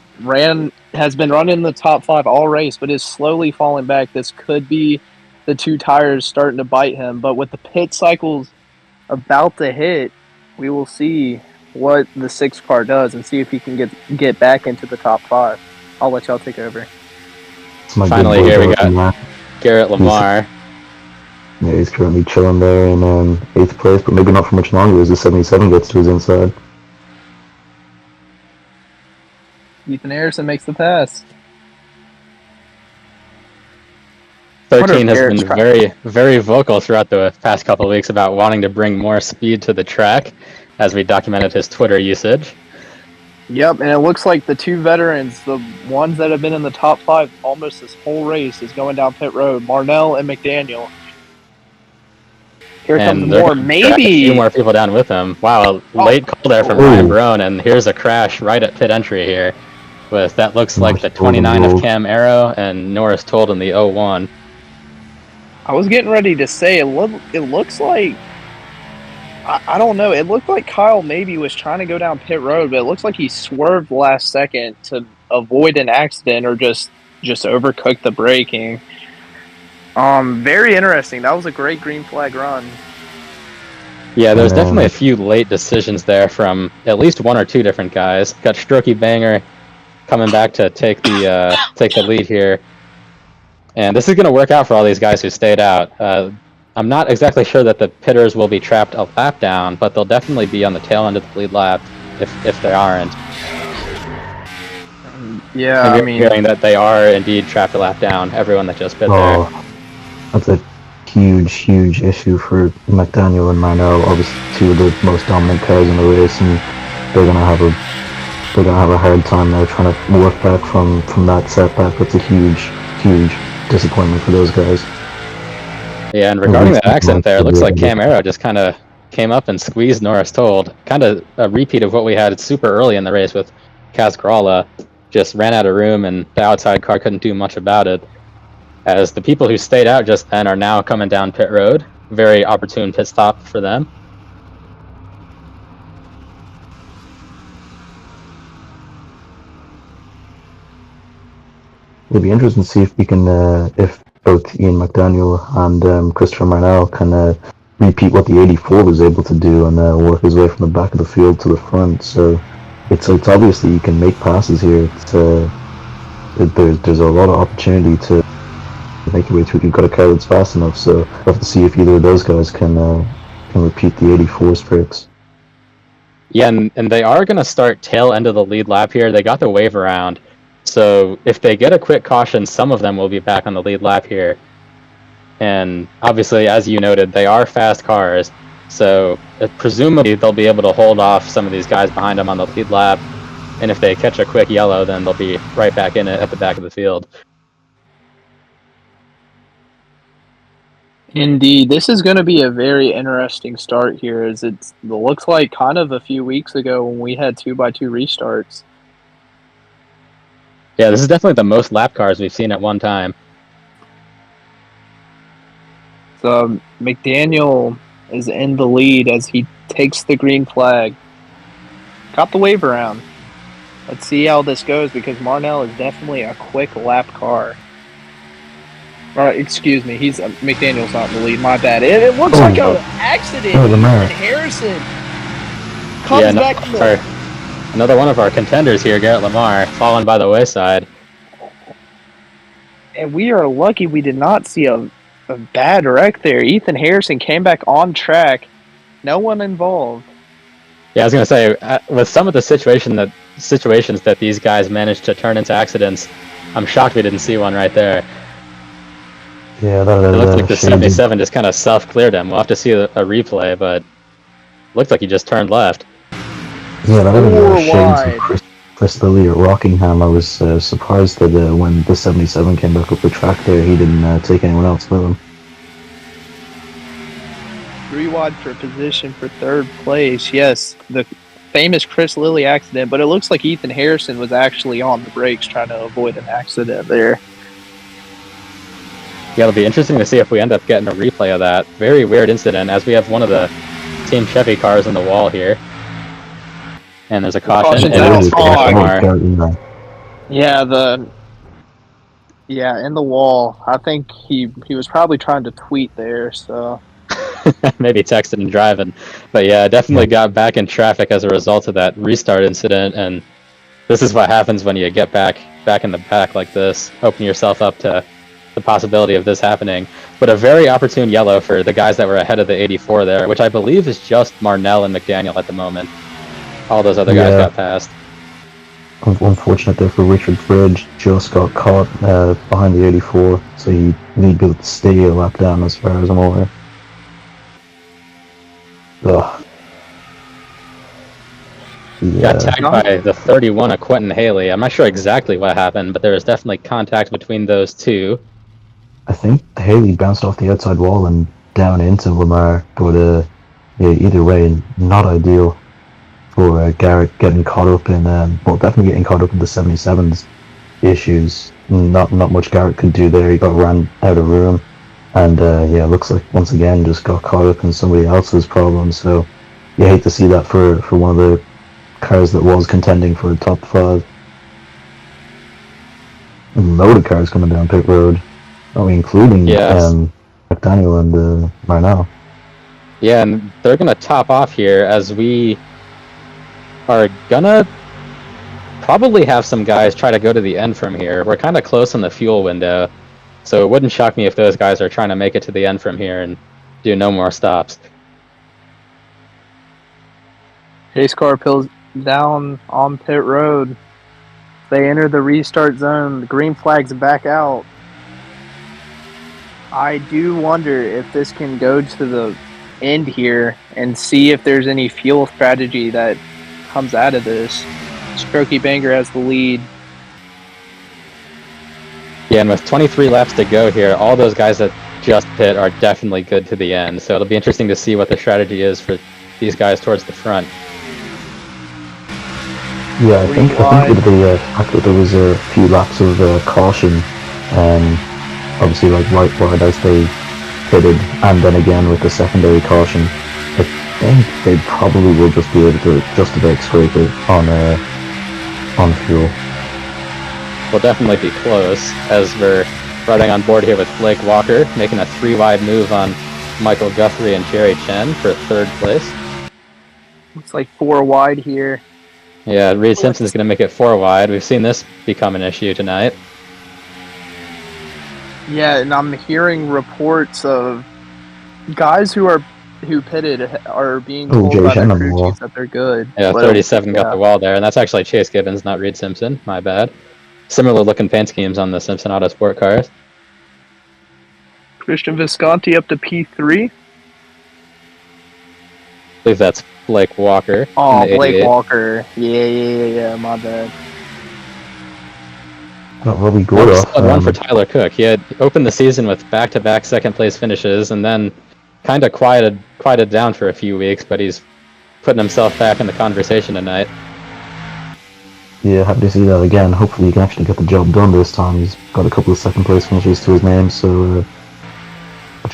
Has been running in the top 5 all race, but is slowly falling back. This could be the 2 tires starting to bite him. But with the pit cycles about to hit, we will see what the 6 car does and see if he can get back into the top 5. I'll let y'all take over. Finally, here we got Garrett Lamar. He's currently chilling there in 8th place, but maybe not for much longer as the 77 gets to his inside. Ethan Harrison makes the pass. 13 has been very, very vocal throughout the past couple of weeks about wanting to bring more speed to the track, as we documented his Twitter usage. Yep, and it looks like the 2 veterans, the ones that have been in the top 5 almost this whole race, is going down pit road. Marnell and McDaniel. Here comes more. Maybe a few more people down with him. Wow, late call there from Ryan Brown, and here's a crash right at pit entry here. with that looks like the 29 of Cam Arrow and Norris Told in the 01. I was getting ready to say it looks like I don't know. It looked like Kyle maybe was trying to go down pit road, but it looks like he swerved last second to avoid an accident or just overcooked the braking. Very interesting. That was a great green flag run. Yeah, there's definitely a few late decisions there from at least one or two different guys. Got Strokey Banger coming back to take the lead here. And this is going to work out for all these guys who stayed out. I'm not exactly sure that the pitters will be trapped a lap down, but they'll definitely be on the tail end of the lead lap if they aren't. Yeah, I mean, hearing that they are indeed trapped a lap down, everyone that just pit there. That's a huge issue for McDaniel and Marnell. Obviously, two of the most dominant cars in the race, and they're gonna have a hard time now trying to work back from that setback. That's a huge disappointment for those guys. Yeah, and regarding that accident there, it looks like Cam Arrow just kind of came up and squeezed Norris Told. Kind of a repeat of what we had super early in the race with Kaz Gralla. Just ran out of room, and the outside car couldn't do much about it. As the people who stayed out just then are now coming down pit road. Very opportune pit stop for them. It'll be interesting to see if we can, if both Ian McDaniel and Christopher Marnell can repeat what the 84 was able to do and work his way from the back of the field to the front. So it's obviously you can make passes here. There's a lot of opportunity to make your way through if you've got a car that's fast enough. So we'll have to see if either of those guys can repeat the 84's tricks. Yeah, and they are going to start tail end of the lead lap here. They got the wave around. So if they get a quick caution, some of them will be back on the lead lap here. And obviously, as you noted, they are fast cars. So presumably they'll be able to hold off some of these guys behind them on the lead lap. And if they catch a quick yellow, then they'll be right back in it at the back of the field. Indeed, this is going to be a very interesting start here, as it looks like kind of a few weeks ago when we had 2x2 restarts. Yeah, this is definitely the most lap cars we've seen at one time. So McDaniel is in the lead as he takes the green flag. Got the wave around. Let's see how this goes, because Marnell is definitely a quick lap car. Excuse me, McDaniel's not in the lead. My bad. It looks like an accident. And Harrison comes back from the... Another one of our contenders here, Garrett Lamar, fallen by the wayside. And we are lucky we did not see a bad wreck there. Ethan Harrison came back on track. No one involved. Yeah, I was going to say, with some of the situations that these guys managed to turn into accidents, I'm shocked we didn't see one right there. Yeah, it looked like the 77 just kind of self-cleared him. We'll have to see a replay, but looked like he just turned left. Yeah, that would have been a shame for Chris Lilly at Rockingham. I was surprised that when the 77 came back up the track there, he didn't take anyone else with him. 3 wide for position for third place. Yes, the famous Chris Lilly accident, but it looks like Ethan Harrison was actually on the brakes trying to avoid an accident there. Yeah, it'll be interesting to see if we end up getting a replay of that. Very weird incident, as we have one of the Team Chevy cars on the wall here. And there's a caution. Yeah, in the wall. I think he was probably trying to tweet there, so... Maybe texting and driving. But yeah, definitely got back in traffic as a result of that restart incident, and this is what happens when you get back in the pack like this, open yourself up to the possibility of this happening. But a very opportune yellow for the guys that were ahead of the 84 there, which I believe is just Marnell and McDaniel at the moment. All those other guys got passed. Unfortunate there for Richard Bridge, just got caught behind the 84, so he need to stay a lap down as far as I'm aware. Ugh. Got tagged by the 31 of Quentin Haley. I'm not sure exactly what happened, but there was definitely contact between those two. I think Haley bounced off the outside wall and down into Lamar, but either way, not ideal. for Garrett getting caught up in, definitely getting caught up in the 77's issues. Not much Garrett could do there. He got ran out of room, and looks like once again just got caught up in somebody else's problem. So you hate to see that for one of the cars that was contending for the top 5. A load of cars coming down pit road, including McDaniel and Marnell. Yeah, and they're going to top off here as we are going to probably have some guys try to go to the end from here. We're kind of close in the fuel window, so it wouldn't shock me if those guys are trying to make it to the end from here and do no more stops. Pace car pills down on pit road. They enter the restart zone. The green flag's back out. I do wonder if this can go to the end here and see if there's any fuel strategy that comes out of this. Strokey Banger has the lead. Yeah, and with 23 laps to go here, all those guys that just pit are definitely good to the end. So it'll be interesting to see what the strategy is for these guys towards the front. Yeah, I think with the fact that there was a few laps of caution, obviously like right as they pitted, and then again with the secondary caution, I think they probably will just be able to just about scrape it on fuel. We'll definitely be close as we're riding on board here with Blake Walker, making a 3-wide move on Michael Guthrie and Jerry Chen for 3rd place. Looks like 4 wide here. Yeah, Reed Simpson's going to make it 4 wide. We've seen this become an issue tonight. Yeah, and I'm hearing reports of guys who pitted are being told by their crew chiefs that they're good. Yeah, 37 got the wall there, and that's actually Chase Gibbons, not Reed Simpson. My bad. Similar looking paint schemes on the Simpson Auto Sport cars. Christian Visconti up to P3. I believe that's Blake Walker. Oh, Blake Walker. Yeah, my bad. Not Robbie Gorda. One for Tyler Cook. He had opened the season with back-to-back second-place finishes, and then kind of quieted down for a few weeks, but he's putting himself back in the conversation tonight. Yeah, happy to see that again. Hopefully he can actually get the job done this time. He's got a couple of second-place finishes to his name, so...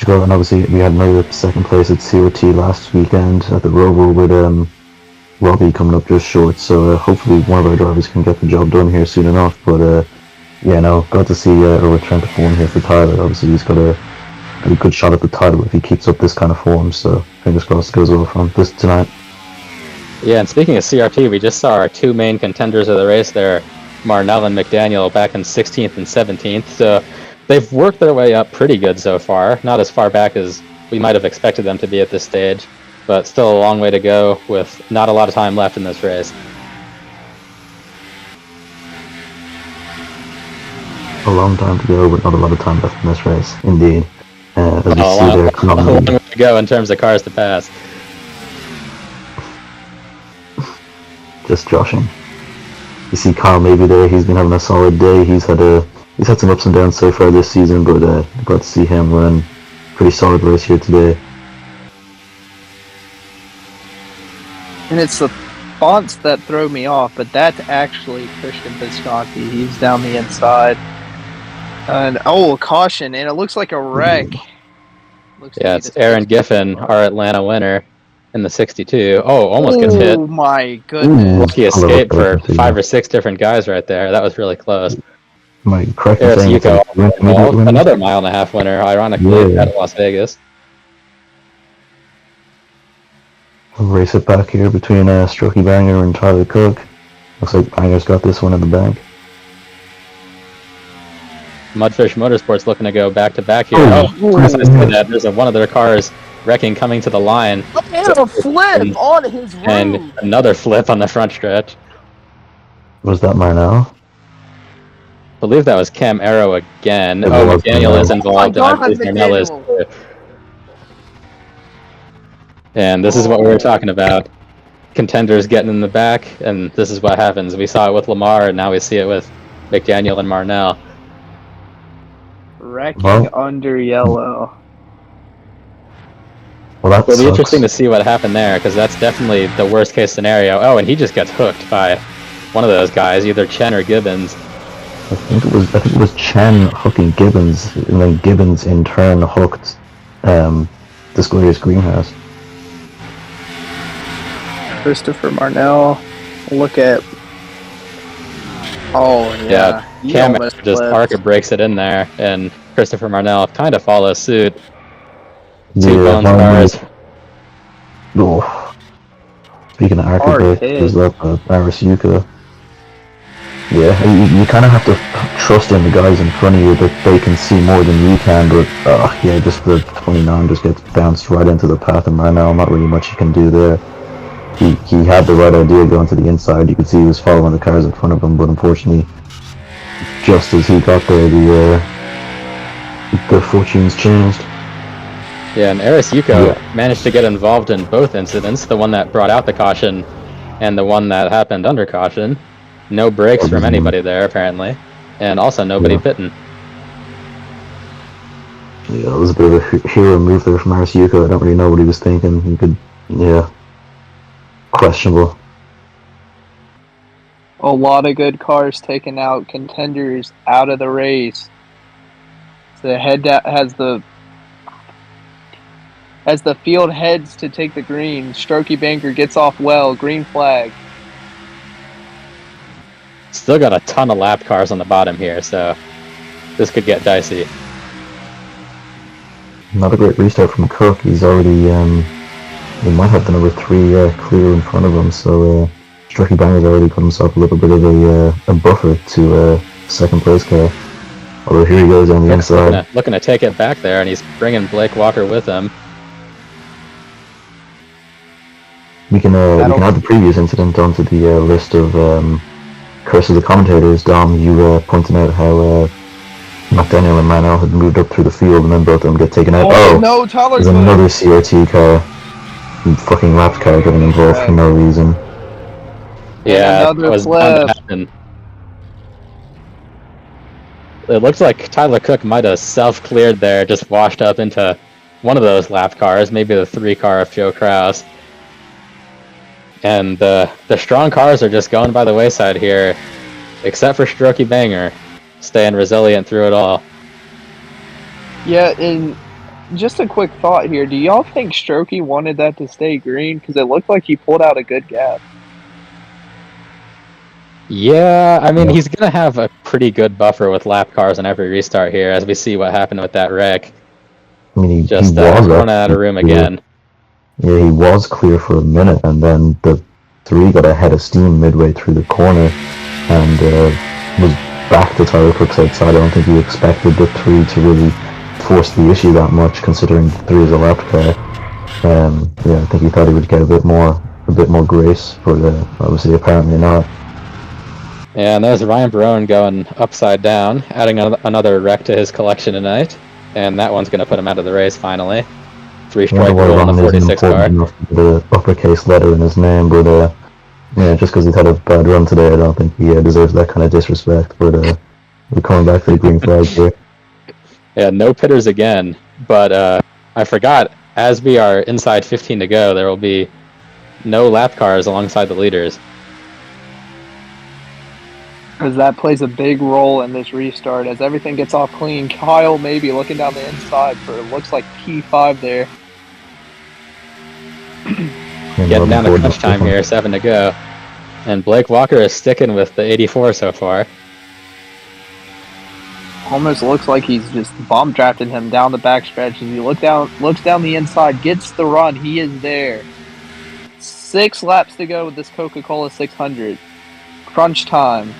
and obviously we had another second place at COT last weekend at the Roval with Robbie coming up just short, so hopefully one of our drivers can get the job done here soon enough, but glad to see a return to form here for Tyler. Obviously he's got a good shot at the title if he keeps up this kind of form, so fingers crossed it goes well from this tonight. Yeah, and speaking of CRT, we just saw our 2 main contenders of the race there, Marnell and McDaniel, back in 16th and 17th, so they've worked their way up pretty good so far. Not as far back as we might have expected them to be at this stage, but still a long way to go with not a lot of time left in this race. A long time to go, but not a lot of time left in this race, indeed. As you see there, a long way to go in terms of cars to pass. Just joshing. You see Kyle maybe there, he's been having a solid day. He's had some ups and downs so far this season, but glad to see him run pretty solid race here today. And it's the fonts that throw me off, but that's actually Christian Visconti. He's down the inside. And caution, and it looks like a wreck. It's Aaron Giffen, our Atlanta winner in the 62. Oh, almost gets hit. Oh my goodness. Lucky escape for 5 or 6 different guys right there. That was really close. Correct in saying another 1.5-mile winner, ironically, out of Las Vegas. We'll race it back here between Strokey Banger and Tyler Cook. Looks like Banger's got this one in the bank. Mudfish Motorsports looking to go back-to-back here. There's one of their cars wrecking coming to the line. And a flip on his road. And another flip on the front stretch. Was that Marnell? I believe that was Cam Arrow again. McDaniel is involved, and I believe Marnell is too. And this is what we were talking about. Contenders getting in the back, and this is what happens. We saw it with Lamar, and now we see it with McDaniel and Marnell. Wrecking under yellow. Well, that It'll be sucks. interesting to see what happened there, because that's definitely the worst case scenario. Oh, and he just gets hooked by one of those guys, either Chen or Gibbons. I think it was Chen hooking Gibbons, and then Gibbons in turn hooked Disclaimer's greenhouse. Christopher Marnell. Look at. Oh yeah. He Cam almost just flipped. Parker breaks it in there, and Christopher Marnell kind of follows suit. Two Yeah, bones cars. Oh. Speaking of Hard arcade, hit. there's that Arasuka. Yeah, you kind of have to trust in the guys in front of you that they can see more than you can, but yeah, just the 29 just gets bounced right into the path of Marnell. Not really much you can do there. He had the right idea going to the inside. You could see he was following the cars in front of him, but unfortunately, just as he got there, the fortunes changed. Yeah, and Arasuka managed to get involved in both incidents, the one that brought out the caution and the one that happened under caution. No brakes from anybody there, apparently. And also nobody pitting. Yeah, it was a bit of a hero move there from Arasuka. I don't really know what he was thinking. He could, questionable. A lot of good cars taking out contenders out of the race. So the head as the field heads to take the green, Strokey Banker gets off well, green flag. Still got a ton of lap cars on the bottom here, so this could get dicey. Not a great restart from Cook. He's already, he might have the number 3 clear in front of him, so Strokey Banger's already put himself a little bit of a buffer to second place car. Although here he goes on the inside. Looking to take it back there, and he's bringing Blake Walker with him. We can add the previous incident onto the list of curse of the commentators. Dom, you pointed out how McDaniel and Marnell had moved up through the field, and then both of them get taken out. No, Tyler's there's another CRT car, fucking lapped car getting involved for no reason. Yeah, another it was bound to happen. It looks like Tyler Cook might have self-cleared there, just washed up into one of those lap cars, maybe the 3 car of Joe Kraus. And the strong cars are just going by the wayside here, except for Strokey Banger, staying resilient through it all. Yeah, and just a quick thought here. Do y'all think Strokey wanted that to stay green? Because it looked like he pulled out a good gap. Yeah, I mean, he's going to have a pretty good buffer with lap cars on every restart here, as we see what happened with that wreck. I mean, he Just was running out of room again. Yeah, he was clear for a minute, and then the 3 got a head of steam midway through the corner, and was back to Tyler Cook's outside. I don't think he expected the 3 to really force the issue that much, considering 3 is a lap car. Yeah, I think he thought he would get a bit more grace, but obviously apparently not. And there's Ryan Barone going upside down, adding another wreck to his collection tonight, and that one's going to put him out of the race finally. 3-strike rule on the 46 car. The uppercase letter in his name, but yeah, just because he's had a bad run today, I don't think he deserves that kind of disrespect. But we're coming back to the green flag here. Yeah, no pitters again, but I forgot, as we are inside 15 to go, there will be no lap cars alongside the leaders. Because that plays a big role in this restart. As everything gets off clean, Kyle maybe looking down the inside for it looks like P5 there. Getting down to crunch time here, 7 to go. And Blake Walker is sticking with the 84 so far. Almost looks like he's just bomb drafting him down the backstretch. As he looks down the inside, gets the run. He is there. 6 laps to go with this Coca-Cola 600. Crunch time.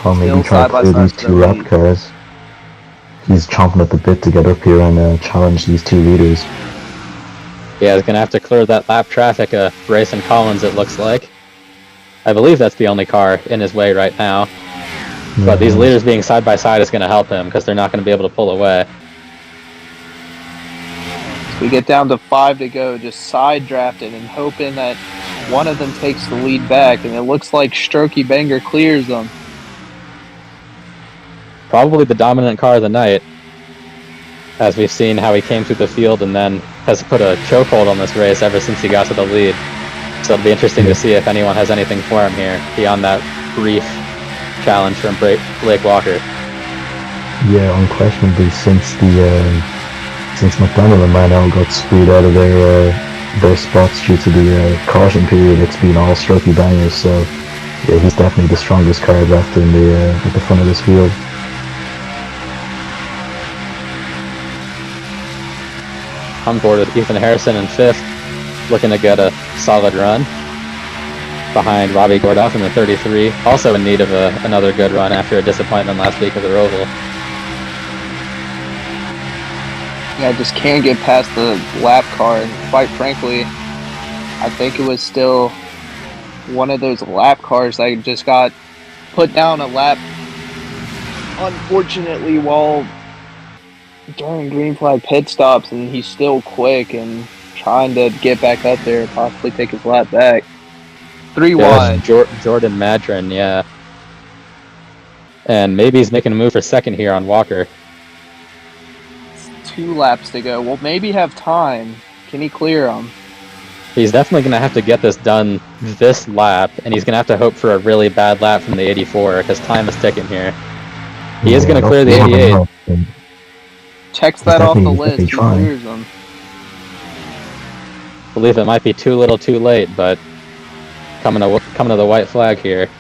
Or maybe try to clear these 2 lap cars. He's chomping at the bit to get up here and challenge these 2 leaders. Yeah, he's going to have to clear that lap traffic of Bryson Collins, it looks like. I believe that's the only car in his way right now. But these leaders being side by side is going to help him, because they're not going to be able to pull away. We get down to 5 to go, just side drafting and hoping that one of them takes the lead back, and it looks like Strokey Banger clears them. Probably the dominant car of the night. as we've seen how he came through the field and then has put a chokehold on this race ever since he got to the lead. So it'll be interesting to see if anyone has anything for him here beyond that brief challenge from Blake Walker. Yeah, unquestionably, since McDonald and Marnell got screwed out of their spots due to the caution period, it's been all Strokey bangers. So yeah, he's definitely the strongest card left in at the front of this field. On board with Ethan Harrison in 5th, looking to get a solid run. Behind Robbie Gordoff in the 33, also in need of another good run after a disappointment last week at the Roval. Yeah, I just can't get past the lap car. And quite frankly, I think it was still one of those lap cars that just got put down a lap, unfortunately, while during green flag pit stops, and he's still quick and trying to get back up there and possibly take his lap back. 3 wide. Jordan Madron, yeah. And maybe he's making a move for second here on Walker. 2 laps to go. We'll maybe have time. Can he clear them? He's definitely going to have to get this done this lap, and he's going to have to hope for a really bad lap from the 84 because time is ticking here. He is going to clear the 88. Checks that off the list. He clears them. I believe it might be too little too late, but coming to the white flag here.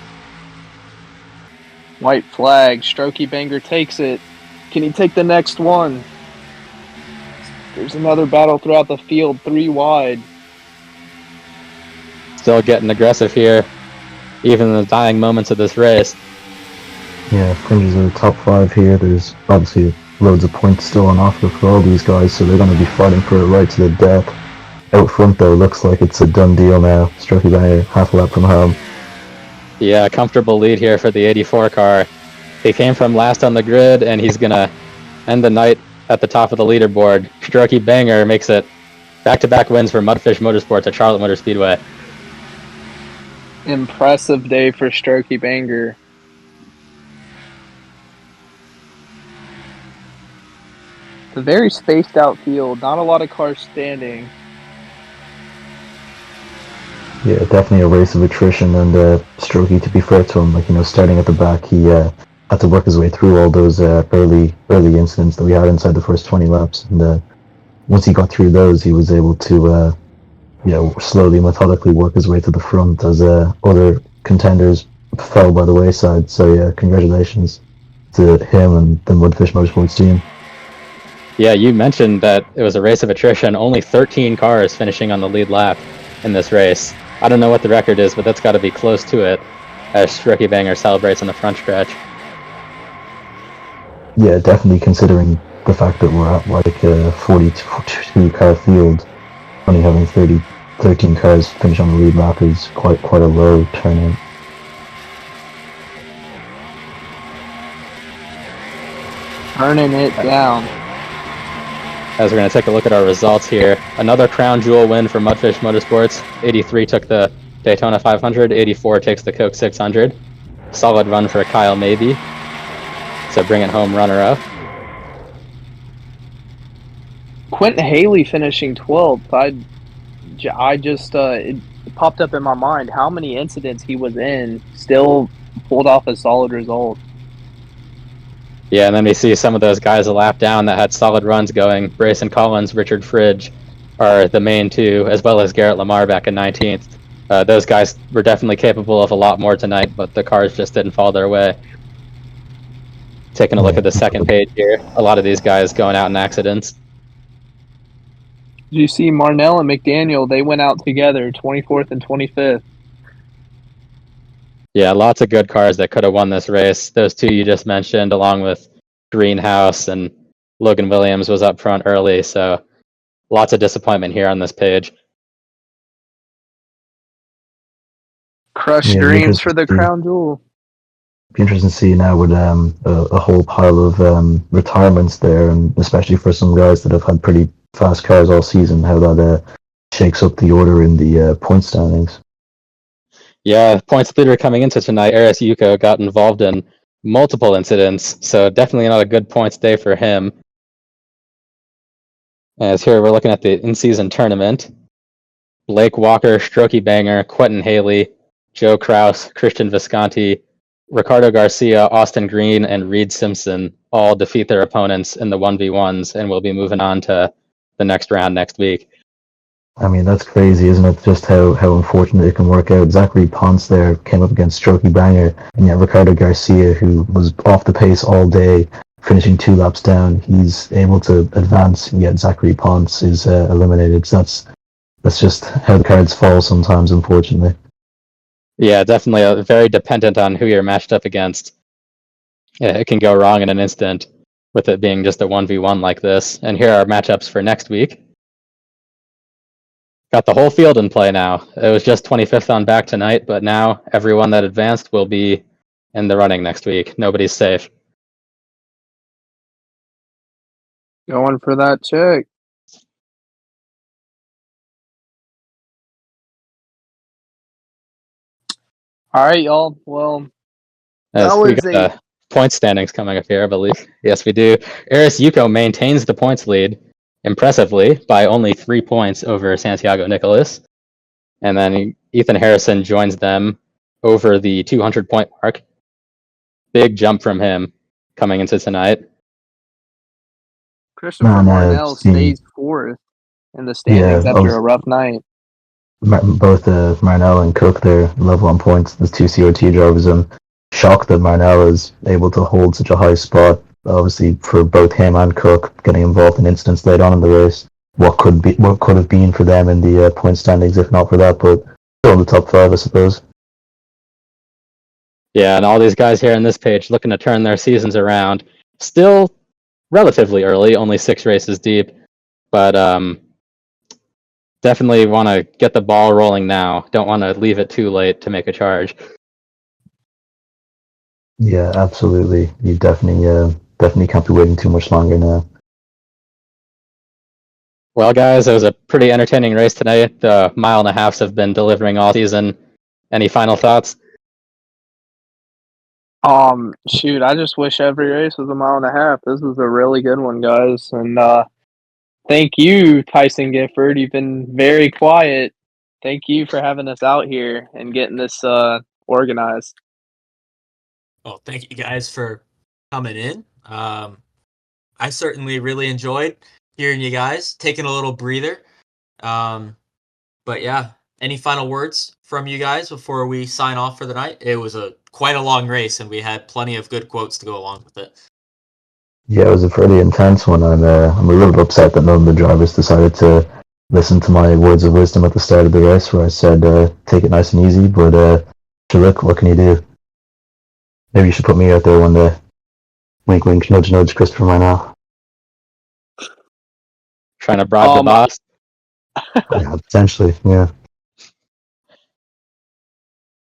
White flag. Strokey Banger takes it. Can he take the next one? There's another battle throughout the field. 3 wide. Still getting aggressive here, even in the dying moments of this race. Yeah, fringes of the top 5 here. There's obviously loads of points still on offer for all these guys, so they're going to be fighting for it right to the death. Out front, though, looks like it's a done deal now. Strokey Banger, half a lap from home. Yeah, comfortable lead here for the 84 car. He came from last on the grid, and he's going to end the night at the top of the leaderboard. Strokey Banger makes it back-to-back wins for Mudfish Motorsports at Charlotte Motor Speedway. Impressive day for Strokey Banger. It's a very spaced out field. Not a lot of cars standing. Yeah, definitely a race of attrition, and Strokey, to be fair to him, starting at the back, he had to work his way through all those early incidents that we had inside the first 20 laps, and once he got through those, he was able to slowly, methodically work his way to the front as other contenders fell by the wayside. So yeah, congratulations to him and the Mudfish Motorsports team. Yeah, you mentioned that it was a race of attrition. Only 13 cars finishing on the lead lap in this race. I don't know what the record is, but that's got to be close to it as Strokey Banger celebrates on the front stretch. Yeah, definitely, considering the fact that we're at like a 42 car field, only having 13 cars finish on the lead lap is quite a low turnout. Turning it down. As we're going to take a look at our results here. Another crown jewel win for Mudfish Motorsports. 83 took the Daytona 500, 84 takes the Coke 600. Solid run for Kyle Mabey. So bring it home runner-up. Quentin Haley finishing 12th. I just, it popped up in my mind how many incidents he was in, still pulled off a solid result. Yeah, and then we see some of those guys a lap down that had solid runs going. Brayson Collins, Richard Fridge are the main two, as well as Garrett Lamar back in 19th. Those guys were definitely capable of a lot more tonight, but the cars just didn't fall their way. Taking a look at the second page here, a lot of these guys going out in accidents. You see Marnell and McDaniel, they went out together, 24th and 25th. Yeah, lots of good cars that could have won this race. Those two you just mentioned, along with Greenhouse and Logan Williams was up front early, so lots of disappointment here on this page. Crushed dreams for the crown jewel. Be interesting to see now with a whole pile of retirements there, and especially for some guys that have had pretty fast cars all season, how that shakes up the order in the point standings. Yeah, points leader coming into tonight, Aris Yuko, got involved in multiple incidents, so definitely not a good points day for him. As here we're looking at the in-season tournament. Blake Walker, Strokey Banger, Quentin Haley, Joe Kraus, Christian Visconti, Ricardo Garcia, Austin Green, and Reed Simpson all defeat their opponents in the 1v1s and will be moving on to the next round next week. I mean, that's crazy, isn't it? Just how unfortunate it can work out. Zachary Ponce there came up against Strokey Banger, and yet Ricardo Garcia, who was off the pace all day, finishing 2 laps down, he's able to advance, and yet Zachary Ponce is eliminated. So that's just how the cards fall sometimes, unfortunately. Yeah, definitely very dependent on who you're matched up against. Yeah, it can go wrong in an instant with it being just a 1v1 like this. And here are matchups for next week. Got the whole field in play now. It was just 25th on back tonight, but now everyone that advanced will be in the running next week. Nobody's safe. Going for that check. All right, y'all. Well, As that we was got point standings coming up here, I believe. Yes, we do. Aris Yuko maintains the points lead impressively by only 3 points over Santiago Nicholas. And then Ethan Harrison joins them over the 200-point mark. Big jump from him coming into tonight. Christopher Marnell stays 4th in the standings after a rough night. Both Marnell and Cook there level on points. The 2 COT drivers. I'm shocked that Marnell is able to hold such a high spot. Obviously, for both him and Cook getting involved in incidents late on in the race, what could have been for them in the point standings if not for that, but still in the top 5, I suppose. Yeah, and all these guys here on this page looking to turn their seasons around. Still relatively early, only 6 races deep, but definitely want to get the ball rolling now. Don't want to leave it too late to make a charge. Yeah, absolutely. You definitely can't be waiting too much longer now. Well, guys, it was a pretty entertaining race tonight. The 1.5 miles have been delivering all season. Any final thoughts? Shoot, I just wish every race was 1.5 miles. This was a really good one, guys. And thank you, Tyson Gifford. You've been very quiet. Thank you for having us out here and getting this organized. Well, thank you guys for coming in. I certainly really enjoyed hearing you guys, taking a little breather. But yeah, any final words from you guys before we sign off for the night? It was quite a long race, and we had plenty of good quotes to go along with it. Yeah, it was a pretty intense one. I'm a little bit upset that none of the drivers decided to listen to my words of wisdom at the start of the race, where I said take it nice and easy. But look, what can you do? Maybe you should put me out there one day. Wink, wink, nudge, nudge, Christopher Marnell. Trying to bribe the boss? Yeah, potentially, yeah.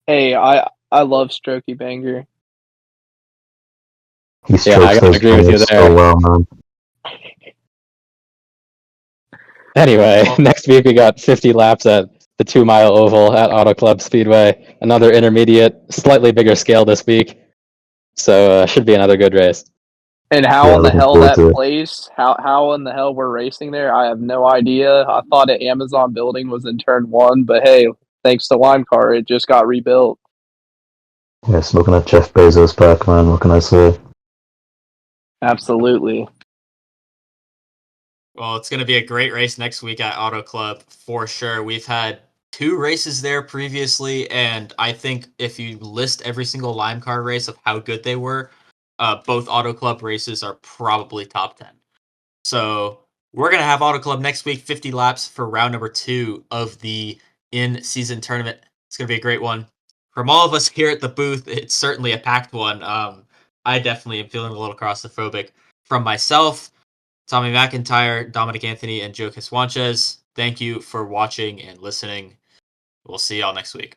Hey, I love Strokey Banger. He strokes I gotta those agree with you there. so well, man. Anyway, next week we got 50 laps at the 2 Mile Oval at Auto Club Speedway. Another intermediate, slightly bigger scale this week. So should be another good race. And how in the hell that place, how in the hell we're racing there, I have no idea. I thought an Amazon building was in turn 1, but hey, thanks to LIMECAR, it just got rebuilt. Yeah, smoking that Jeff Bezos back, man. What can I say? Absolutely. Well, it's going to be a great race next week at Auto Club for sure. We've had 2 races there previously, and I think if you list every single LimeCar race of how good they were, both Auto Club races are probably top 10. So we're going to have Auto Club next week, 50 laps for round number 2 of the in-season tournament. It's going to be a great one. From all of us here at the booth, it's certainly a packed one. I definitely am feeling a little claustrophobic. From myself, Tommy McIntyre, Dominic Anthony, and Joe Caswanches, thank you for watching and listening. We'll see y'all next week.